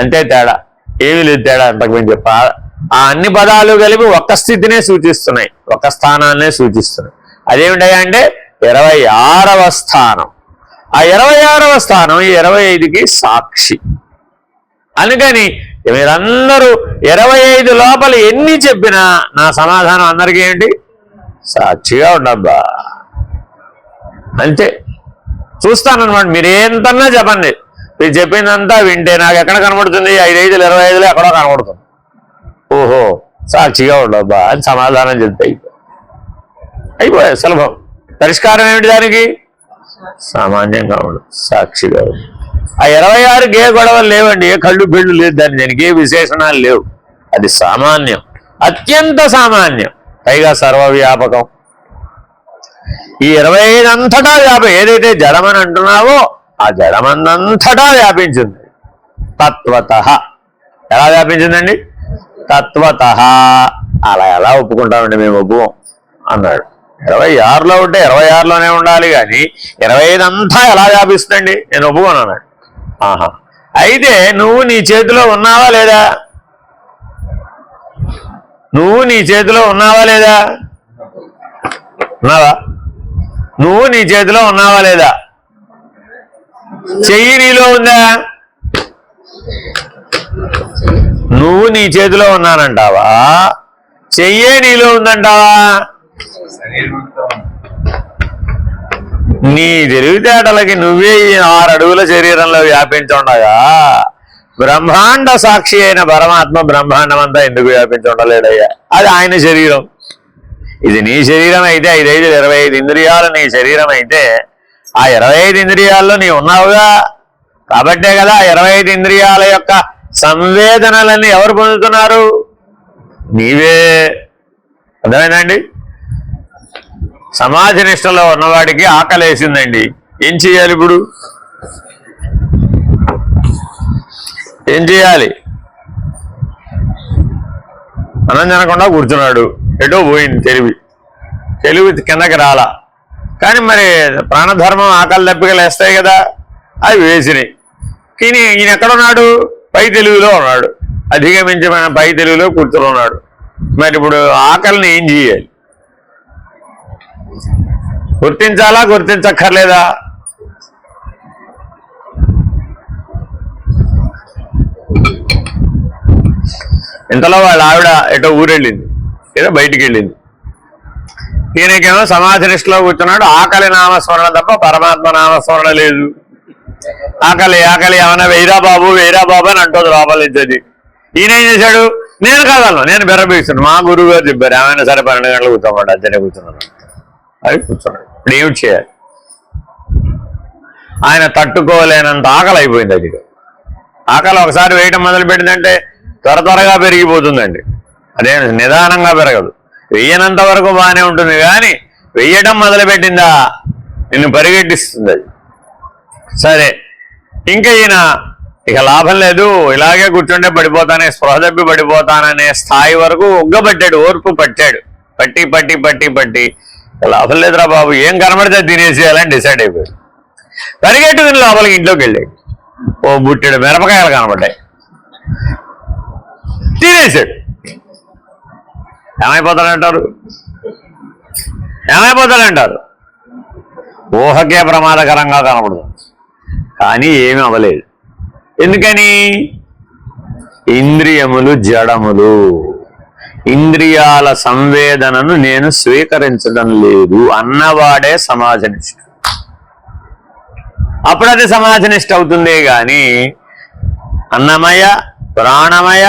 S1: అంతే తేడా, ఏమీ లేదు తేడా. అంతకుమించి చెప్ప ఆ అన్ని పదాలు కలిపి ఒక్క స్థితినే సూచిస్తున్నాయి, ఒక్క స్థానాన్నే సూచిస్తున్నాయి. అదేమిటయ్యా అంటే 26వ స్థానం. ఆ 26వ స్థానం ఈ 25కి సాక్షి. అందుకని మీరందరూ 25 లోపల ఎన్ని చెప్పినా నా సమాధానం అందరికీ ఏంటి? సాక్షిగా ఉండబ్బా, అంతే. చూస్తానన్నమాట. మీరు ఏంతన్నా చెప్పండి, మీరు చెప్పిందంతా వింటే నాకు ఎక్కడ కనబడుతుంది? 5 5 25లో ఎక్కడో కనబడుతుంది. ఓహో సాక్షిగా ఉండబ్బా అని సమాధానం చెప్తే అయిపోయాయి, సులభం. పరిష్కారం ఏమిటి దానికి? సామాన్యంగా ఉండు, సాక్షిగా ఉండు. ఆ 26కి ఏ గొడవలు లేవండి, ఏ కళ్ళు బిళ్ళు లేదు దానికి ఏ విశేషణాలు లేవు. అది సామాన్యం, అత్యంత సామాన్యం, పైగా సర్వవ్యాపకం. ఈ 25 అంతటా ఏదైతే జడమని అంటున్నావో ఆ జడమందంతటా వ్యాపించింది తత్వతః. ఎలా వ్యాపించిందండి? తత్వతః. అలా ఎలా ఒప్పుకుంటామండి? మేము ఒప్పుకోం అన్నాడు. 26లో ఉంటే 26లోనే ఉండాలి కానీ 25 అంతా ఎలా వ్యాపిస్తుందండి? నేను ఒప్పుకోను అన్నాడు. ఆహా, అయితే నువ్వు నీ చేతిలో ఉన్నావా లేదా? నువ్వు నీ చేతిలో ఉన్నావా లేదా? ఉన్నావా? నువ్వు నీ చేతిలో ఉన్నావా లేదా? చెయ్యి నీలో ఉందా? నువ్వు నీ చేతిలో ఉన్నానంటావా? చెయ్యే నీలో ఉందంటావా? నీ తెలివితేటలకి నువ్వే 6 అడుగుల శరీరంలో వ్యాపించుండగా బ్రహ్మాండ సాక్షి అయిన పరమాత్మ బ్రహ్మాండం అంతా ఎందుకు వ్యాపించుండలేడయ్యా? అది ఆయన శరీరం. ఇది నీ శరీరం అయితే 5 5 25 ఇంద్రియాలు నీ శరీరం అయితే ఆ 25 ఇంద్రియాల్లో నీ ఉన్నావుగా. కాబట్టే కదా 25 ఇంద్రియాల యొక్క సంవేదనలన్నీ ఎవరు పొందుతున్నారు? నీవే. అర్థమైందండి? సమాధి నిష్టలో ఉన్నవాడికి ఆకలేసిందండి, ఏం చేయాలి? ఇప్పుడు ఏం చేయాలి? అన్నం తినకుండా కూర్చున్నాడు, ఎటో పోయింది తెలివి కిందకి రాలా. కానీ మరి ప్రాణధర్మం ఆకలి దప్పికలు వేస్తాయి కదా, అవి వేసినాయి. కానీ ఈయన ఎక్కడున్నాడు? పై తెలివిలో ఉన్నాడు, అధిగమించమైన పై తెలివిలో కూర్చుని ఉన్నాడు. మరి ఇప్పుడు ఆకలిని ఏం చేయాలి? గుర్తించాలా గుర్తించక్కర్లేదా? ఇంతలో వాళ్ళ ఆవిడ ఎటో ఊరెళ్ళింది, ఏదో బయటికి వెళ్ళింది. ఈయనకేమో సమాధి నిష్టలో కూర్చున్నాడు. ఆకలి నామస్మరణ తప్ప పరమాత్మ నామస్మరణ లేదు. ఆకలి ఆకలి ఏమన్నా వెయ్యరా బాబు అని అంటుంది లోపల ఇచ్చేది. ఈయన ఏం చేశాడు? నేను కాదను, నేను బెర్రబీస్తున్నాను. మా గురువు గారు చెప్పారు, ఏమైనా సరే 12 గంటలు కూర్చోమంటే అంతనే కూర్చున్నాను. అది కూర్చున్నాడు. ఇప్పుడు ఏమిటి చేయాలి? ఆయన తట్టుకోలేనంత ఆకలి అయిపోయింది. అది ఆకలి ఒకసారి వేయటం మొదలుపెట్టిందంటే త్వరగా పెరిగిపోతుందండి. అదే నిదానంగా పెరగదు. వెయ్యనంత వరకు బాగానే ఉంటుంది, కానీ వెయ్యటం మొదలుపెట్టిందా నిన్ను పరిగెట్టిస్తుంది అది. సరే, ఇంకా ఈయన ఇక లాభం లేదు, ఇలాగే కూర్చుంటే పడిపోతానే, స్పృహ తప్పి పడిపోతాననే స్థాయి వరకు ఉగ్గబట్టాడు, ఓర్పు పట్టాడు. పట్టి లాభం లేదురా బాబు, ఏం కనబడితే తినేసేయాలని డిసైడ్ అయిపోయాడు. పరిగెట్టుకుని లోపలికి ఇంట్లోకి వెళ్ళాడు. ఓ బుట్టెడు మిరపకాయలు కనబడ్డాయి, తినేసాడు. ఏమైపోతాడంటారు? ఊహకే ప్రమాదకరంగా కనబడుతుంది, కానీ ఏమీ అవ్వలేదు. ఎందుకని? ఇంద్రియములు జడములు, ఇంద్రియాల సంవేదనను నేను స్వీకరించడం లేదు అన్నవాడే సమాధినిష్ఠ. అప్పుడు అది సమాధినిష్ఠ అవుతుందే గాని అన్నమయ, ప్రాణమయ,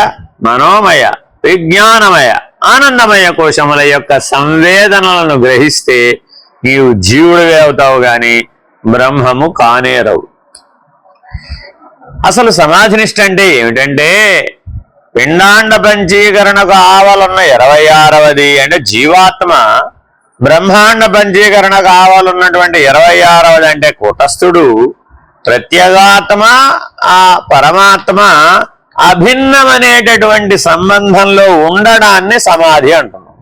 S1: మనోమయ, విజ్ఞానమయ, ఆనందమయ కోశముల యొక్క సంవేదనలను గ్రహిస్తే నీవు జీవుడివే అవుతావు గాని బ్రహ్మము కానేరవు. అసలు సమాధినిష్ట అంటే ఏమిటంటే పిండాండ పంచీకరణకు ఆవలున్న 26వది అంటే జీవాత్మ, బ్రహ్మాండ పంచీకరణకు ఆవలున్నటువంటి 26వది అంటే కూటస్థుడు, ప్రత్యేగాత్మ ఆ పరమాత్మ అభిన్నమనేటటువంటి సంబంధంలో ఉండడాన్ని సమాధి అంటున్నాం.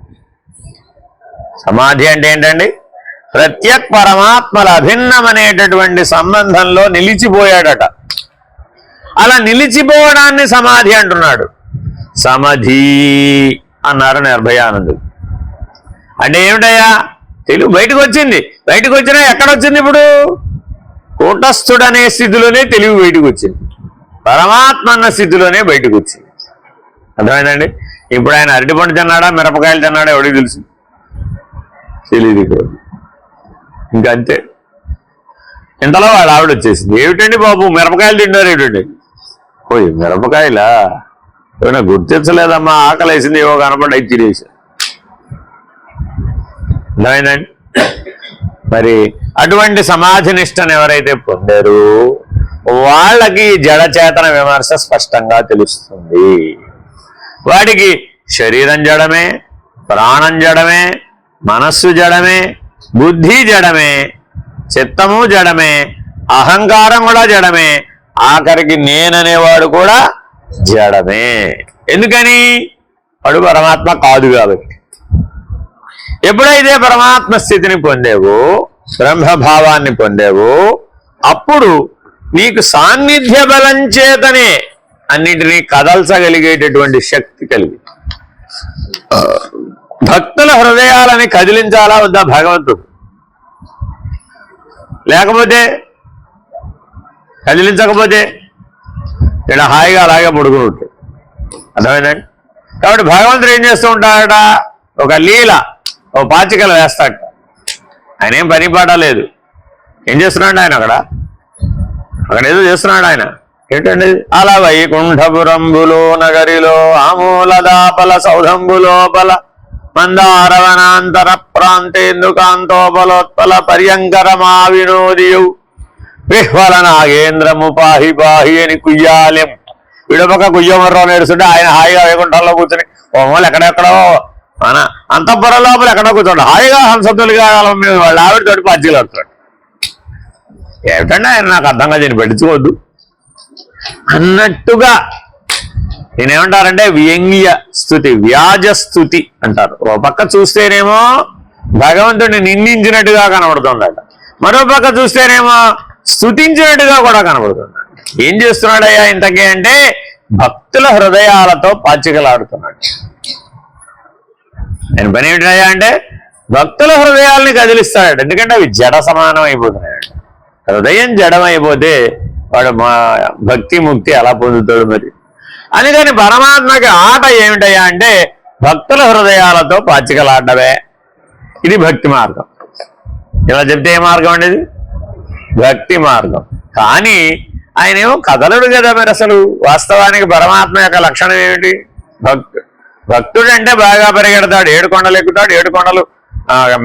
S1: సమాధి అంటే ఏంటండి? ప్రత్యక్ పరమాత్మల అభిన్నమనేటటువంటి సంబంధంలో నిలిచిపోయాడట. అలా నిలిచిపోవడాన్ని సమాధి అంటున్నాడు. సమాధి అన్నారు నిర్భయానందుడు. అంటే ఏమిటయ్యా? తెలుగు బయటకు వచ్చింది. బయటకు వచ్చినా ఎక్కడొచ్చింది? ఇప్పుడు కూటస్థుడనే స్థితిలోనే తెలుగు బయటకు వచ్చింది. పరమాత్మ అన్న స్థితిలోనే బయటకు వచ్చింది. అర్థమైందండి? ఇప్పుడు ఆయన అరటిపండు తిన్నాడా, మిరపకాయలు తిన్నాడా ఎవడికి తెలుసు? తెలియదు. ఇంకంతే. ఇంతలో వాడు ఆవిడ వచ్చేసింది. ఏమిటండి బాబు మిరపకాయలు తింటారు ఏమిటండి? పోయి మిరపకాయలా? ఏమైనా గుర్తించలేదమ్మా, ఆకలి వేసింది, ఏవో కనపడి తినేసి. అర్థమైందండి? మరి అటువంటి సమాధి నిష్టను ఎవరైతే పొందారో వాళ్ళకి జడచేతన విమర్శ స్పష్టంగా తెలుస్తుంది. వాడికి శరీరం జడమే, ప్రాణం జడమే, మనస్సు జడమే, బుద్ధి జడమే, చిత్తము జడమే, అహంకారం కూడా జడమే, ఆఖరికి నేననేవాడు కూడా జడమే. ఎందుకని? వాడు పరమాత్మ కాదు కాబట్టి. ఎప్పుడైతే పరమాత్మ స్థితిని పొందేవో, బ్రహ్మభావాన్ని పొందేవో, అప్పుడు నీకు సాన్నిధ్య బలం చేతనే అన్నిటినీ కదల్చగలిగేటటువంటి శక్తి కలిగి భక్తుల హృదయాలని కదిలించాలా వద్దా భగవంతుడు? లేకపోతే కదిలించకపోతే ఇక్కడ హాయిగా అలాగే పడుకుని ఉంటాడు. అర్థమైందండి? కాబట్టి భగవంతుడు ఏం చేస్తూ ఉంటాడట? ఒక లీల, ఓ పాచికలు వేస్తాడు. ఆయన ఏం పని పాట లేదు. ఏం చేస్తున్నాడు ఆయన? అక్కడ ఏదో చేస్తున్నాడు ఆయన. ఏంటండి? అలా వైకుంఠపురంబులో నగరిలో ఆమూలదాపల సౌధంబులోపల మందారవనాంతర ప్రాంతేందుకాంతోపలోత్పల పర్యంకరమా వినోదియు విహ్వల నాగేంద్రము పాహి పాహి అని కుయ్యాలెం. విడపక్క కుయ్యమర్రో నేడుస్తుంటే ఆయన హాయిగా వైకుంఠంలో కూర్చొని ఓమోలు ఎక్కడెక్కడో మన అంతఃపురం లోపల ఎక్కడో కూర్చోండి హాయిగా హంసతులుగా మీద వాళ్ళు ఆవిడతోటి పార్టీలు వస్తాడు. ఏమిటండి ఆయన నాకు అర్థంగా దీన్ని పెట్టించుకోవద్దు అన్నట్టుగా నేనేమంటారంటే వ్యంగ్య స్థుతి, వ్యాజ స్థుతి అంటారు. ఓ పక్క చూస్తేనేమో భగవంతుడిని నిందించినట్టుగా కనబడుతుందట, మరో పక్క చూస్తేనేమో స్థుతించినట్టుగా కూడా కనబడుతుంది. ఏం చేస్తున్నాడయ్యా ఇంతకీ అంటే భక్తుల హృదయాలతో పాచికలాడుతున్నాడు. ఆయన పని ఏమిటయ్యా అంటే భక్తుల హృదయాల్ని కదిలిస్తాడు. ఎందుకంటే అవి జడ సమానం అయిపోతున్నాడు. హృదయం జడమైపోతే వాడు మా భక్తి ముక్తి ఎలా పొందుతాడు మరి? అందుకని పరమాత్మకి ఆట ఏమిటయ్యా అంటే భక్తుల హృదయాలతో పాచికలాడవే. ఇది భక్తి మార్గం. ఇలా చెప్తే ఏ మార్గం అనేది? భక్తి మార్గం. కానీ ఆయన ఏమో కదలడు కదా మరి. అసలు వాస్తవానికి పరమాత్మ యొక్క లక్షణం ఏమిటి? భక్తుడు అంటే బాగా పరిగెడతాడు, 7 కొండలు ఎక్కుతాడు, 7 కొండలు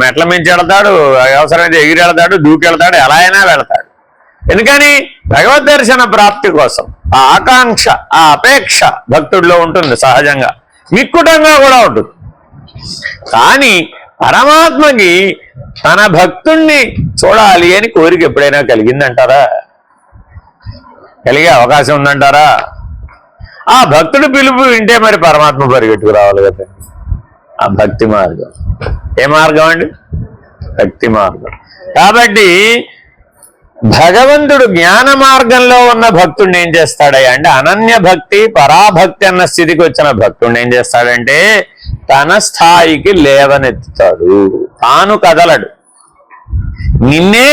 S1: మెట్ల మించి వెళతాడు, అవసరమైతే ఎగిరి వెళతాడు, దూకి వెళతాడు, ఎలా అయినా వెళతాడు. ఎందుకని? భగవద్ దర్శన ప్రాప్తి కోసం ఆ ఆకాంక్ష, ఆ అపేక్ష భక్తుడిలో ఉంటుంది సహజంగా, మిక్కుటంగా కూడా ఉంటుంది. కానీ పరమాత్మకి తన భక్తుణ్ణి చూడాలి అని కోరిక ఎప్పుడైనా కలిగిందంటారా? కలిగే అవకాశం ఉందంటారా? ఆ భక్తుడి పిలుపు వింటే మరి పరమాత్మ పరిగెట్టుకు రావాలి కదా. ఆ భక్తి మార్గం. ఏ మార్గం అండి? భక్తి మార్గం. కాబట్టి భగవంతుడు జ్ఞాన మార్గంలో ఉన్న భక్తుడిని ఏం చేస్తాడయ్యా అంటే అనన్య భక్తి, పరాభక్తి అన్న స్థితికి వచ్చిన భక్తుడిని ఏం చేస్తాడంటే తన స్థాయికి లేవనెత్తుతాడు. తాను కదలడు, నిన్నే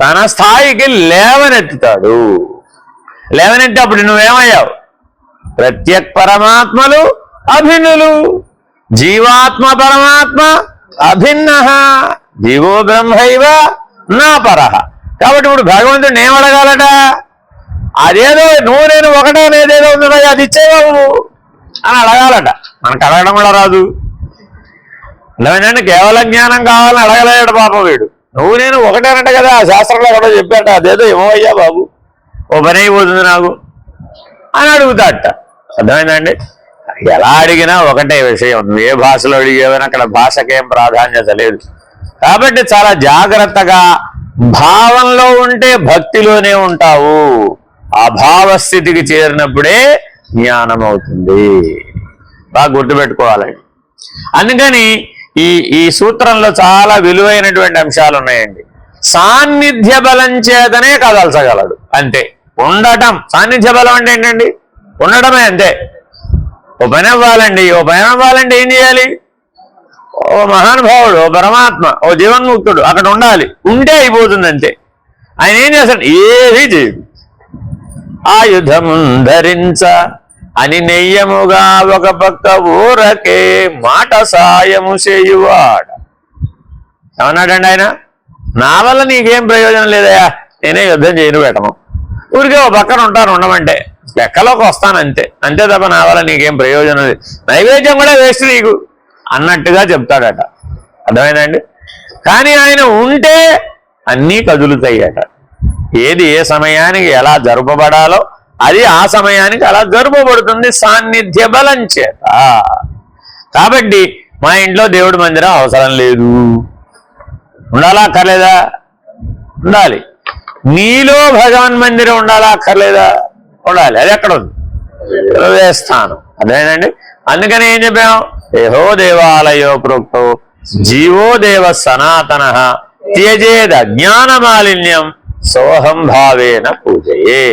S1: తన స్థాయికి లేవనెత్తుతాడు. లేవనెత్తి అప్పుడు నువ్వేమయ్యావు? ప్రత్యక్ పరమాత్మలు అభిన్నులు, జీవాత్మ పరమాత్మ అభిన్న, జీవో బ్రహ్మైవ నా పరహ. కాబట్టి ఇప్పుడు భగవంతుడిని ఏం అడగాలట? అదేదో నువ్వు నేను ఒకటే అనేదేదో ఉందా, అది ఇచ్చేవావు అని అడగాలట. మనకు అడగడం కూడా రాదు. అర్థమైందంటే కేవలం జ్ఞానం కావాలని అడగలేడు పాపం వీడు. నువ్వు నేను ఒకటేనంట కదా ఆ శాస్త్రంలో కూడా చెప్పాట, అదేదో ఏమోయ్యా బాబు ఓ పని అయిపోతుంది నాకు అని అడుగుతాట. అర్థమైందండి? ఎలా అడిగినా ఒకటే విషయం. నువ్వు ఏ భాషలో అడిగేవని అక్కడ భాషకేం ప్రాధాన్యత లేదు. కాబట్టి చాలా జాగ్రత్తగా భావంలో ఉంటే భక్తిలోనే ఉంటావు. ఆ భావస్థితికి చేరినప్పుడే జ్ఞానం అవుతుంది. బాగా గుర్తుపెట్టుకోవాలండి. అందుకని ఈ సూత్రంలో చాలా విలువైనటువంటి అంశాలు ఉన్నాయండి. సాన్నిధ్య బలం చేతనే కదల్చగలడు, అంతే. ఉండటం, సాన్నిధ్య బలం అంటే ఏంటండి? ఉండటమే, అంతే. ఓ పని అవ్వాలండి, ఏం చేయాలి? ఓ మహానుభావుడు, ఓ పరమాత్మ, ఓ జీవన్ముక్తుడు అక్కడ ఉండాలి, ఉంటే అయిపోతుంది, అంతే. ఆయన ఏం చేస్తాడు? ఏమీ చేయడు. ఆయుధమున్ ధరించ అని నెయ్యముగా ఒక పక్క ఊరకే మాట సాయము చేయువాడ. ఏమన్నాడండి ఆయన? నా వల్ల నీకేం ప్రయోజనం లేదయా, నేనే యుద్ధం చేయను పెట్టను, ఊరికే ఓ పక్కన ఉంటాను, ఉండమంటే లెక్కలోకి వస్తాను, అంతే. అంతే తప్ప నా వల్ల నీకేం ప్రయోజనం లేదు, నైవేద్యం కూడా వేస్ట్ నీకు అన్నట్టుగా చెప్తాడట. అర్థమైందండి? కానీ ఆయన ఉంటే అన్నీ కదులుతాయట. ఏది ఏ సమయానికి ఎలా జరుపబడాలో అది ఆ సమయానికి అలా జరుపబడుతుంది సాన్నిధ్య బలం చేత. కాబట్టి మా ఇంట్లో దేవుడి మందిరం అవసరం లేదు, ఉండాలా అక్కర్లేదా? ఉండాలి. నీలో భగవన్ మందిరం ఉండాలా అక్కర్లేదా? ఉండాలి. అది ఎక్కడ ఉంది? హృదయస్థానం. అదేనండి. అందుకని ఏం చెప్పాం? ఏహో దేవాలయో ప్రోక్తో జీవో దేవ సనాతన త్యజేద జ్ఞాన మాలిన్యం సోహం భావేన పూజయే.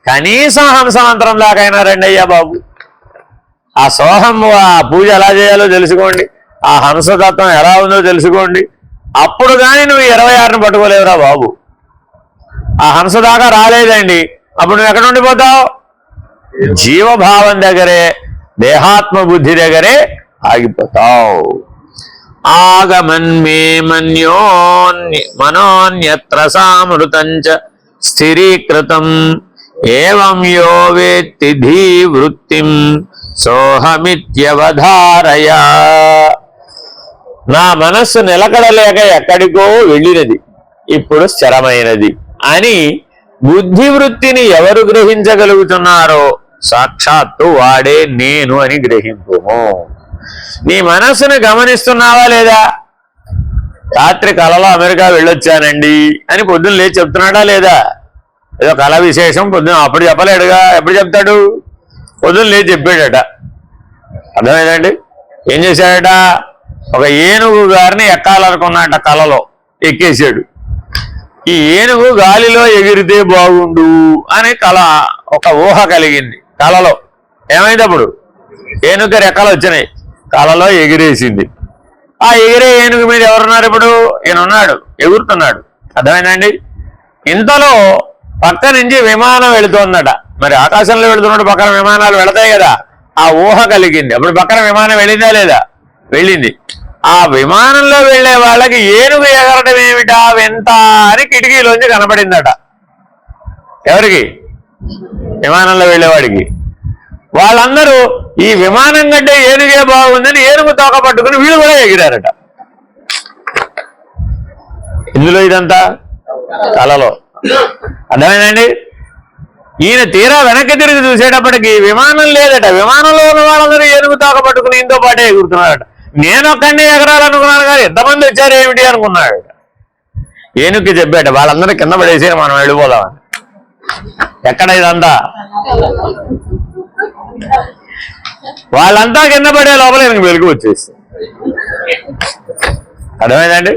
S1: కనీసం హంసమంత్రం దాకైనా రండి అయ్యా బాబు. ఆ సోహం, ఆ పూజ ఎలా చేయాలో తెలుసుకోండి, ఆ హంసతత్వం ఎలా ఉందో తెలుసుకోండి. అప్పుడు కానీ నువ్వు 26ని పట్టుకోలేవురా బాబు. ఆ హంస దాకా రాలేదండి, అప్పుడు నువ్వు ఎక్కడ ఉండిపోతావు? జీవభావం దగ్గరే, దేహాత్మ బుద్ధి దగ్గరే ఆగిపోతావు. ఆగమన్మే మనోన్యత్ర సామృతంచ స్థిరీకృతం ఏవం యో వేత్తి ధీవృత్తిం సోహమిత్యవధారయ. నా మనస్సు నిలకడలేక ఎక్కడికో వెళ్ళినది, ఇప్పుడు స్థిరమైనది అని బుద్ధివృత్తిని ఎవరు గ్రహించగలుగుతున్నారో సాక్షాత్తు వాడే నేను అని గ్రహింపుము. నీ మనస్సును గమనిస్తున్నావా లేదా? రాత్రి కలలో అమెరికా వెళ్ళొచ్చానండి అని పొద్దున్న లేచి చెప్తున్నాడా లేదా? ఏదో కళ విశేషం పొద్దున్న అప్పుడు చెప్పలేడుగా, ఎప్పుడు చెప్తాడు? పొద్దున్న లేచి చెప్పాడట. అర్థమైందండి? ఏం చేశాడట? ఒక ఏనుగు గారిని ఎక్కాలనుకున్నట, కలలో ఎక్కేశాడు. ఈ ఏనుగు గాలిలో ఎగిరితే బాగుండు అని ఒక ఊహ కలిగింది కలలో. ఏమైంది అప్పుడు? ఏనుగు రెక్కలు వచ్చినాయి, కలలో ఎగిరేసింది. ఆ ఎగిరే ఏనుగు మీద ఎవరున్నారు? ఇప్పుడు ఈయన ఉన్నాడు, ఎగురుతున్నాడు. అర్థమైందండి? ఇంతలో పక్క నుంచి విమానం వెళుతోందట. మరి ఆకాశంలో వెళుతున్నాడు, పక్కన విమానాలు వెళతాయి కదా. ఆ ఊహ కలిగింది. అప్పుడు పక్కన విమానం వెళ్ళిందా లేదా? వెళ్ళింది. ఆ విమానంలో వెళ్లే వాళ్ళకి ఏనుగు ఎగరడం ఏమిటా వింత అని కిటికీలోంచి కనపడిందట. ఎవరికి? విమానంలో వెళ్ళేవాడికి. వాళ్ళందరూ ఈ విమానం కంటే ఏనుగే బాగుందని ఏనుగు తోక పట్టుకుని వీళ్ళు కూడా ఎగిరారట. ఇందులో ఇదంతా కలలో. అర్థమైందండి? ఈయన తీరా వెనక్కి తిరిగి చూసేటప్పటికి విమానం లేదట. విమానంలో ఉన్న వాళ్ళందరూ ఏనుగు తోక పట్టుకుని ఇంతో పాటే ఎగురుతున్నారట. నేను ఒక్కడిని ఎగరాలనుకున్నాను కానీ ఎంతమంది వచ్చారు ఏమిటి అనుకున్నాడు. ఏనుగుకి చెప్పాట, వాళ్ళందరూ కింద పడేసి మనం వెళ్ళిపోదామని. ఎక్కడ ఇదంతా? వాళ్ళంతా కింద పడే లోపల ఈయనకు వెలుగు వచ్చేసి. అర్థమైందండి?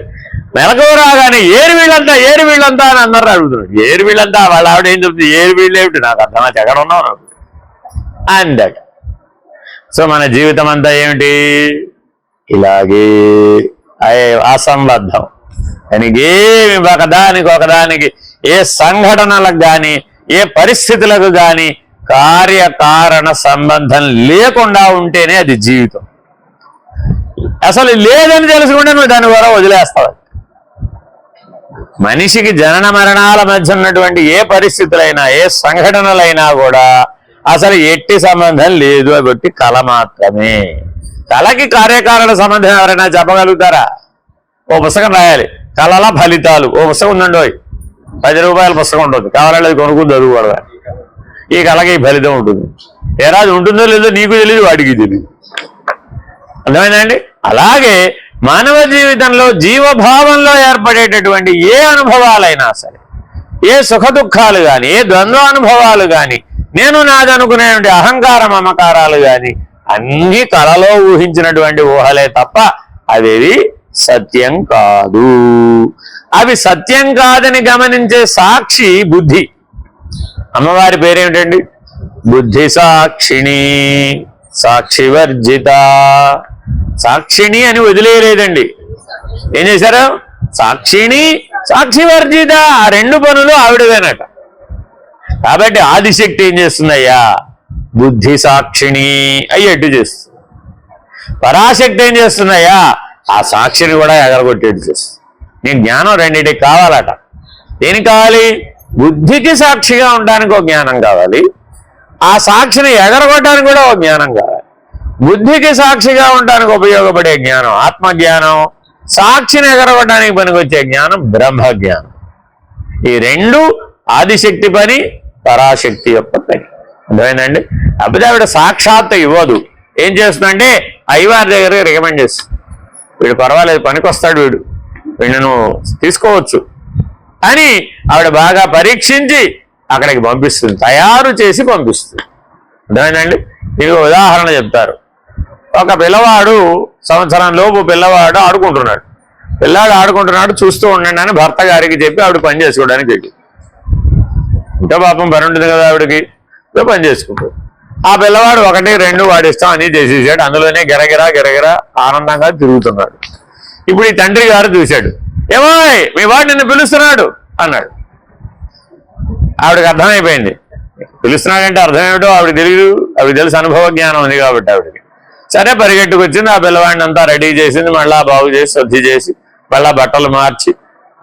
S1: మెలకు రాగానే ఏరు వీళ్ళంతా అని అందరూ అడుగుతున్నాడు. ఏరు వీళ్ళంతా? వాళ్ళ ఆవిడ ఏం చెప్తుంది? ఏరు వీళ్ళు ఏమిటి? నాకు అర్థం ఎక్కడ ఉన్నావు నాకు అందాక. సో మన జీవితం అంతా ఏమిటి? ఇలాగే అసంబద్ధం. దానికి ఏమి ఒకదానికి ఏ సంఘటనలకు కానీ ఏ పరిస్థితులకు కానీ కార్యకారణ సంబంధం లేకుండా ఉంటేనే అది జీవితం. అసలు లేదని తెలుసుకుంటే నువ్వు దాని ద్వారా వదిలేస్తావు. మనిషికి జనన మరణాల మధ్య ఉన్నటువంటి ఏ పరిస్థితులైనా ఏ సంఘటనలైనా కూడా అసలు ఎట్టి సంబంధం లేదు, అవి కళ మాత్రమే. కళకి కార్యకారణ సంబంధం ఎవరైనా చెప్పగలుగుతారా? ఓ పుస్తకం రాయాలి, కళల ఫలితాలు. ఓ పుస్తకం ఉందండి, 10 రూపాయల పుస్తకం ఉంటుంది, కావాలంటే అది కొనుక్కుని చదువుకోవడం. ఈ కళకి ఫలితం ఉంటుంది. ఏరాది ఉంటుందో లేదో నీకు తెలియదు, వాడికి తెలియదు. అర్థమైందండి? అలాగే మానవ జీవితంలో జీవభావంలో ఏర్పడేటటువంటి ఏ అనుభవాలైనా సరే, ఏ సుఖ దుఃఖాలు కానీ, ఏ ద్వంద్వ అనుభవాలు కానీ, నేను నాదనుకునేటువంటి అహంకార మమకారాలు కానీ అన్ని కళలో ఊహించినటువంటి ఊహలే తప్ప అవేవి సత్యం కాదు. అవి సత్యం కాదని గమనించే సాక్షి బుద్ధి. అమ్మవారి పేరేమిటండి? బుద్ధి సాక్షిణి, సాక్షివర్జిత. సాక్షిణి అని వదిలేయలేదండి, ఏం చేశారు? సాక్షిణి, సాక్షివర్జిత, ఆ రెండు పనులు ఆవిడవేనట. కాబట్టి ఆదిశక్తి ఏం చేస్తుందయ్యా? బుద్ధి సాక్షిణి అయ్యేట్టు చేస్తుంది. పరాశక్తి ఏం చేస్తుందయ్యా? ఆ సాక్షిని కూడా ఎగరగొట్టేట్టు చేస్తుంది. నీ జ్ఞానం రెండింటికి కావాలట. దేనికి కావాలి? బుద్ధికి సాక్షిగా ఉండడానికి ఒక జ్ఞానం కావాలి, ఆ సాక్షిని ఎగరగొట్టడానికి కూడా ఒక జ్ఞానం కావాలి. బుద్ధికి సాక్షిగా ఉండడానికి ఉపయోగపడే జ్ఞానం ఆత్మజ్ఞానం, సాక్షిని ఎగరగొట్టడానికి పనికొచ్చే జ్ఞానం బ్రహ్మజ్ఞానం. ఈ రెండు ఆదిశక్తి పని, పరాశక్తి యొక్క పని. అర్థమైందండి? అప్పుడు ఆవిడ సాక్షాత్తు ఇవ్వదు. ఏం చేస్తుందంటే అయ్యవారి దగ్గర రికమెండ్ చేస్తుంది. వీడు పర్వాలేదు, పనికొస్తాడు, వీళ్ళను తీసుకోవచ్చు అని ఆవిడ బాగా పరీక్షించి అక్కడికి పంపిస్తుంది, తయారు చేసి పంపిస్తుంది. అర్థమైందండి? ఇది ఉదాహరణ చెప్తారు. ఒక పిల్లవాడు, సంవత్సరం లోపు పిల్లవాడు ఆడుకుంటున్నాడు. పిల్లాడు ఆడుకుంటున్నాడు, చూస్తూ ఉండండి అని భర్త గారికి చెప్పి ఆవిడ పని చేసుకోవడానికి వెళ్ళి, ఇంకా పాపం పని ఉంటుంది కదా ఆవిడకి, పని చేసుకుంటాడు. ఆ పిల్లవాడు 1, 2 వాడి ఇష్టం అని చేసేసాడు. అందులోనే గిరగిరా గిరగిరా ఆనందంగా తిరుగుతున్నాడు. ఇప్పుడు ఈ తండ్రి గారు చూశాడు. ఏమో మీ వాడు నిన్ను పిలుస్తున్నాడు అన్నాడు. ఆవిడకి అర్థమైపోయింది. పిలుస్తున్నాడంటే అర్థం ఏమిటో ఆవిడ తెలియదు, ఆవిడ తెలుసు, అనుభవ జ్ఞానం ఉంది కాబట్టి ఆవిడకి. సరే పరిగెట్టుకొచ్చింది, ఆ పిల్లవాడిని అంతా రెడీ చేసింది, మళ్ళా బాగు చేసి శుద్ధి చేసి మళ్ళా బట్టలు మార్చి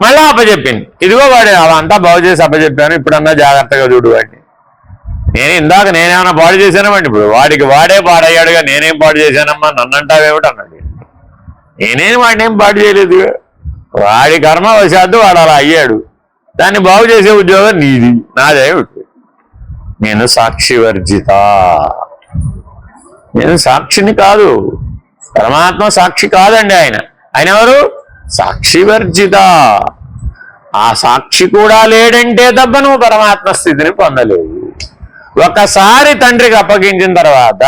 S1: మళ్ళా అప్పచెప్పింది. ఇదిగో వాడు అంతా బాగు చేసి అప్పచెప్పాను, ఇప్పుడన్నా జాగ్రత్తగా చూడు వాడిని. ఇందాక నేనేమన్నా పాడు చేశానమండి, ఇప్పుడు వాడికి వాడే పాడయ్యాడుగా, నేనేం పాడు చేశానమ్మా, నన్నంటావేమిటి అన్నాడు. నేనేం వాడినేం పాడు చేయలేదు, వాడి కర్మ వశాత్తు వాడు అలా అయ్యాడు, దాన్ని బాగు చేసే ఉద్యోగం నీది, నాదేమిటి. నేను సాక్షివర్జిత, నేను సాక్షిని కాదు, పరమాత్మ సాక్షి కాదండి. ఆయన ఎవరు? సాక్షివర్జిత. ఆ సాక్షి కూడా లేడంటే తప్ప నువ్వు పరమాత్మ స్థితిని పొందలేవు. ఒకసారి తండ్రికి అప్పగించిన తర్వాత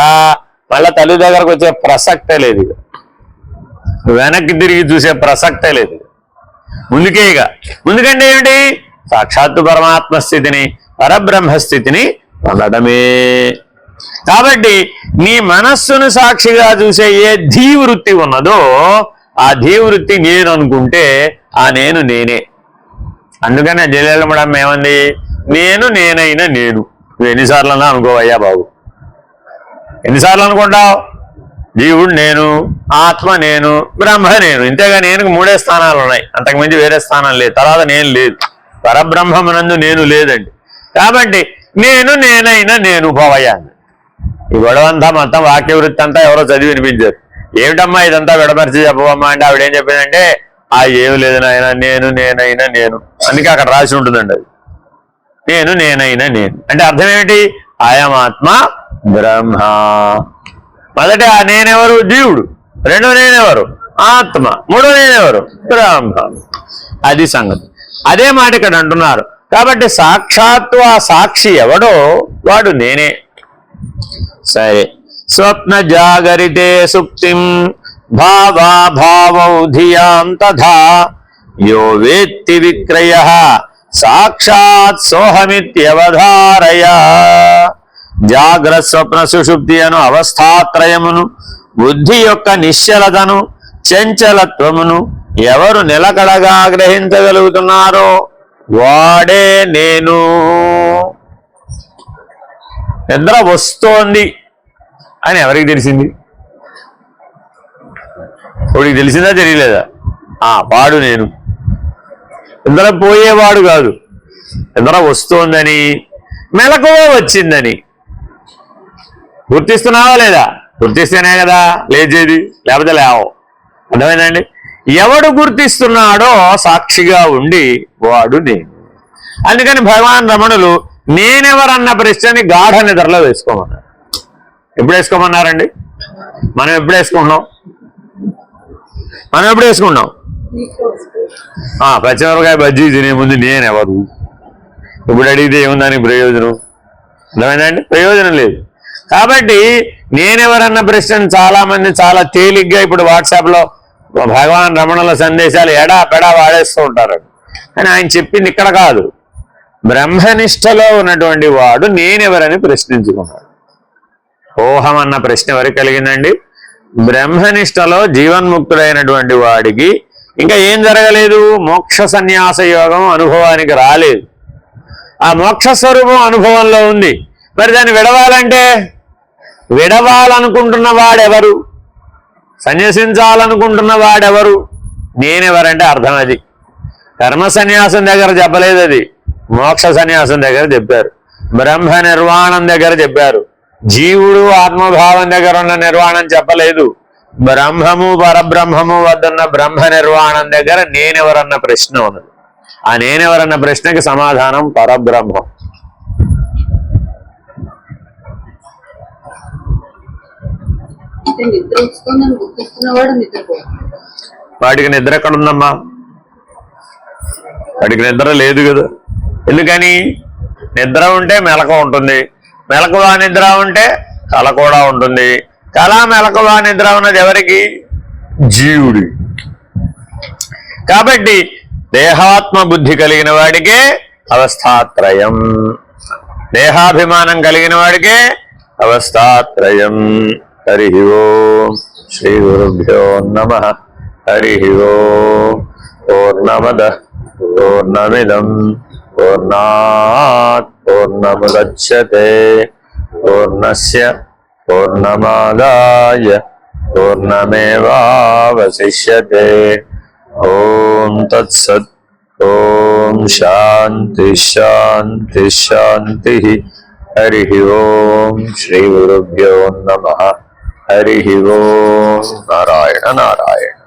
S1: మళ్ళా తల్లి దగ్గరకు వచ్చే ప్రసక్తే లేదు, వెనక్కి తిరిగి చూసే ప్రసక్తే లేదు, ముందుకే. ఇక ముందుకంటే ఏమిటి? సాక్షాత్తు పరమాత్మ స్థితిని, పరబ్రహ్మ స్థితిని పొందడమే. కాబట్టి నీ మనస్సును సాక్షిగా చూసే ఏ ధీవృత్తి ఉన్నదో ఆ ధీవృత్తి నేను అనుకుంటే ఆ నేను నేనే. అందుకనే జలేలమ్మడమ్మ ఏమంది? నేను నేనైనా నేను. నువ్వు ఎన్నిసార్లు అన్నా అనుకోవయ్యా బాబు, ఎన్నిసార్లు అనుకుంటావు? జీవుడు నేను, ఆత్మ నేను, బ్రహ్మ నేను. ఇంతేగా నేను 3 స్థానాలు ఉన్నాయి, అంతకుమించి వేరే స్థానం లేదు. తర్వాత నేను లేదు, పరబ్రహ్మమునందు నేను లేదండి. కాబట్టి నేను నేనైనా నేను పోవయ్యా. ఈ గొడవంతా మొత్తం వాక్యవృత్తి అంతా ఎవరో చదివి వినిపించారు. ఏమిటమ్మా ఇదంతా విడమర్చి చెప్పవమ్మా అంటే ఆవిడ ఏం చెప్పిందంటే, ఏమి లేదు నాయన, నేను నేనైనా నేను. అందుకే అక్కడ రాసి ఉంటుందండి అది, నేను నేనైనా నేను అంటే అర్థం ఏమిటి? ఆయమాత్మ బ్రహ్మ. మొదట నేనెవరు? జీవుడు. రెండో నేనెవరు? ఆత్మ. మూడో నేనెవరు? బ్రహ్మ. అది సంగతి. అదే మాట ఇక్కడ అంటున్నారు. కాబట్టి సాక్షాత్తు ఆ సాక్షి ఎవడో వాడు నేనే. సరే, స్వప్న జాగరితే సుప్తిం భావా భావౌ ధియాం తథా యో వేత్తి విక్రయ సాక్షాత్ సోహమిత్యవధారయ. జాగ్రత్త స్వప్న సుషుప్తి అను అవస్థాత్రయమును, బుద్ధి యొక్క నిశ్చలతను, చంచలత్వమును ఎవరు నిలకడగా గ్రహించగలుగుతున్నారో వాడే నేను. నిద్ర వస్తోంది అని ఎవరికి తెలిసింది? వాడికి తెలిసిందా తెలియలేదా? వాడు నేను. నిద్ర పోయేవాడు కాదు, నిద్ర వస్తోందని, మెలకువ వచ్చిందని గుర్తిస్తున్నావా లేదా? గుర్తిస్తేనే కదా లేచేది, లేకపోతే లేవు. అర్థమైందండి? ఎవడు గుర్తిస్తున్నాడో సాక్షిగా ఉండి వాడు నేను. అందుకని భగవాన్ రమణులు నేనెవరన్న ప్రశ్నని గాఢ నిద్రలో వేసుకోమన్నారు. ఎప్పుడు వేసుకోమన్నారండి? మనం ఎప్పుడు వేసుకుంటున్నాం? పచ్చిమిరపకాయ బజ్జీ తినే ముందు నేనెవరు ఇప్పుడు అడిగితే ఏముందానికి ప్రయోజనం? అర్థమైందండి? ప్రయోజనం లేదు. కాబట్టి నేనెవరన్న ప్రశ్న చాలా మంది చాలా తేలిగ్గా ఇప్పుడు వాట్సాప్లో భగవాన్ రమణుల సందేశాలు ఎడా పెడా వాడేస్తూ ఉంటారు. కానీ ఆయన చెప్పింది ఇక్కడ కాదు. బ్రహ్మనిష్టలో ఉన్నటువంటి వాడు నేనెవరని ప్రశ్నించుకున్నాడు. ఓహం అన్న ప్రశ్న ఎవరికి కలిగిందండి? బ్రహ్మనిష్టలో జీవన్ముక్తుడైనటువంటి వాడికి ఇంకా ఏం జరగలేదు, మోక్ష సన్యాస యోగం అనుభవానికి రాలేదు. ఆ మోక్ష స్వరూపం అనుభవంలో ఉంది. మరి దాన్ని విడవాలంటే, విడవాలనుకుంటున్న వాడెవరు, సన్యసించాలనుకుంటున్న వాడెవరు, నేనెవరంటే అర్థం అది. కర్మ సన్యాసం దగ్గర చెప్పలేదు, అది మోక్ష సన్యాసం దగ్గర చెప్పారు. బ్రహ్మ నిర్వాణం దగ్గర చెప్పారు. జీవుడు ఆత్మభావం దగ్గర ఉన్న నిర్వాణం చెప్పలేదు. బ్రహ్మము పరబ్రహ్మము వద్దన్న బ్రహ్మ నిర్వాణం దగ్గర నేనెవరన్న ప్రశ్న ఉన్నది. ఆ నేనెవరన్న ప్రశ్నకి సమాధానం పరబ్రహ్మం. వాడికి నిద్ర ఎక్కడుందమ్మా? వాడికి నిద్ర లేదు కదా. ఎందుకని? నిద్ర ఉంటే మెలకువ ఉంటుంది, మెలకువ నిద్ర ఉంటే కళ కూడా ఉంటుంది. కళ మెలకువ నిద్ర ఉన్నది ఎవరికి? జీవుడి. కాబట్టి దేహాత్మ బుద్ధి కలిగిన వాడికే అవస్థాత్రయం, దేహాభిమానం కలిగిన వాడికే అవస్థాత్రయం. హరి ఓం శ్రీ గురుభ్యో నమః. హరి ఓం. పూర్ణమదః పూర్ణమిదం పూర్ణాత్ పూర్ణముదచ్యతే పూర్ణస్య పూర్ణమాదాయ పూర్ణమేవావశిష్యతే. ఓం తత్సత్. ఓం శాంతి శాంతి శాంతి. హరి ఓం శ్రీ గురుభ్యో నమః. హరి ఓం. నారాయణ నారాయణ.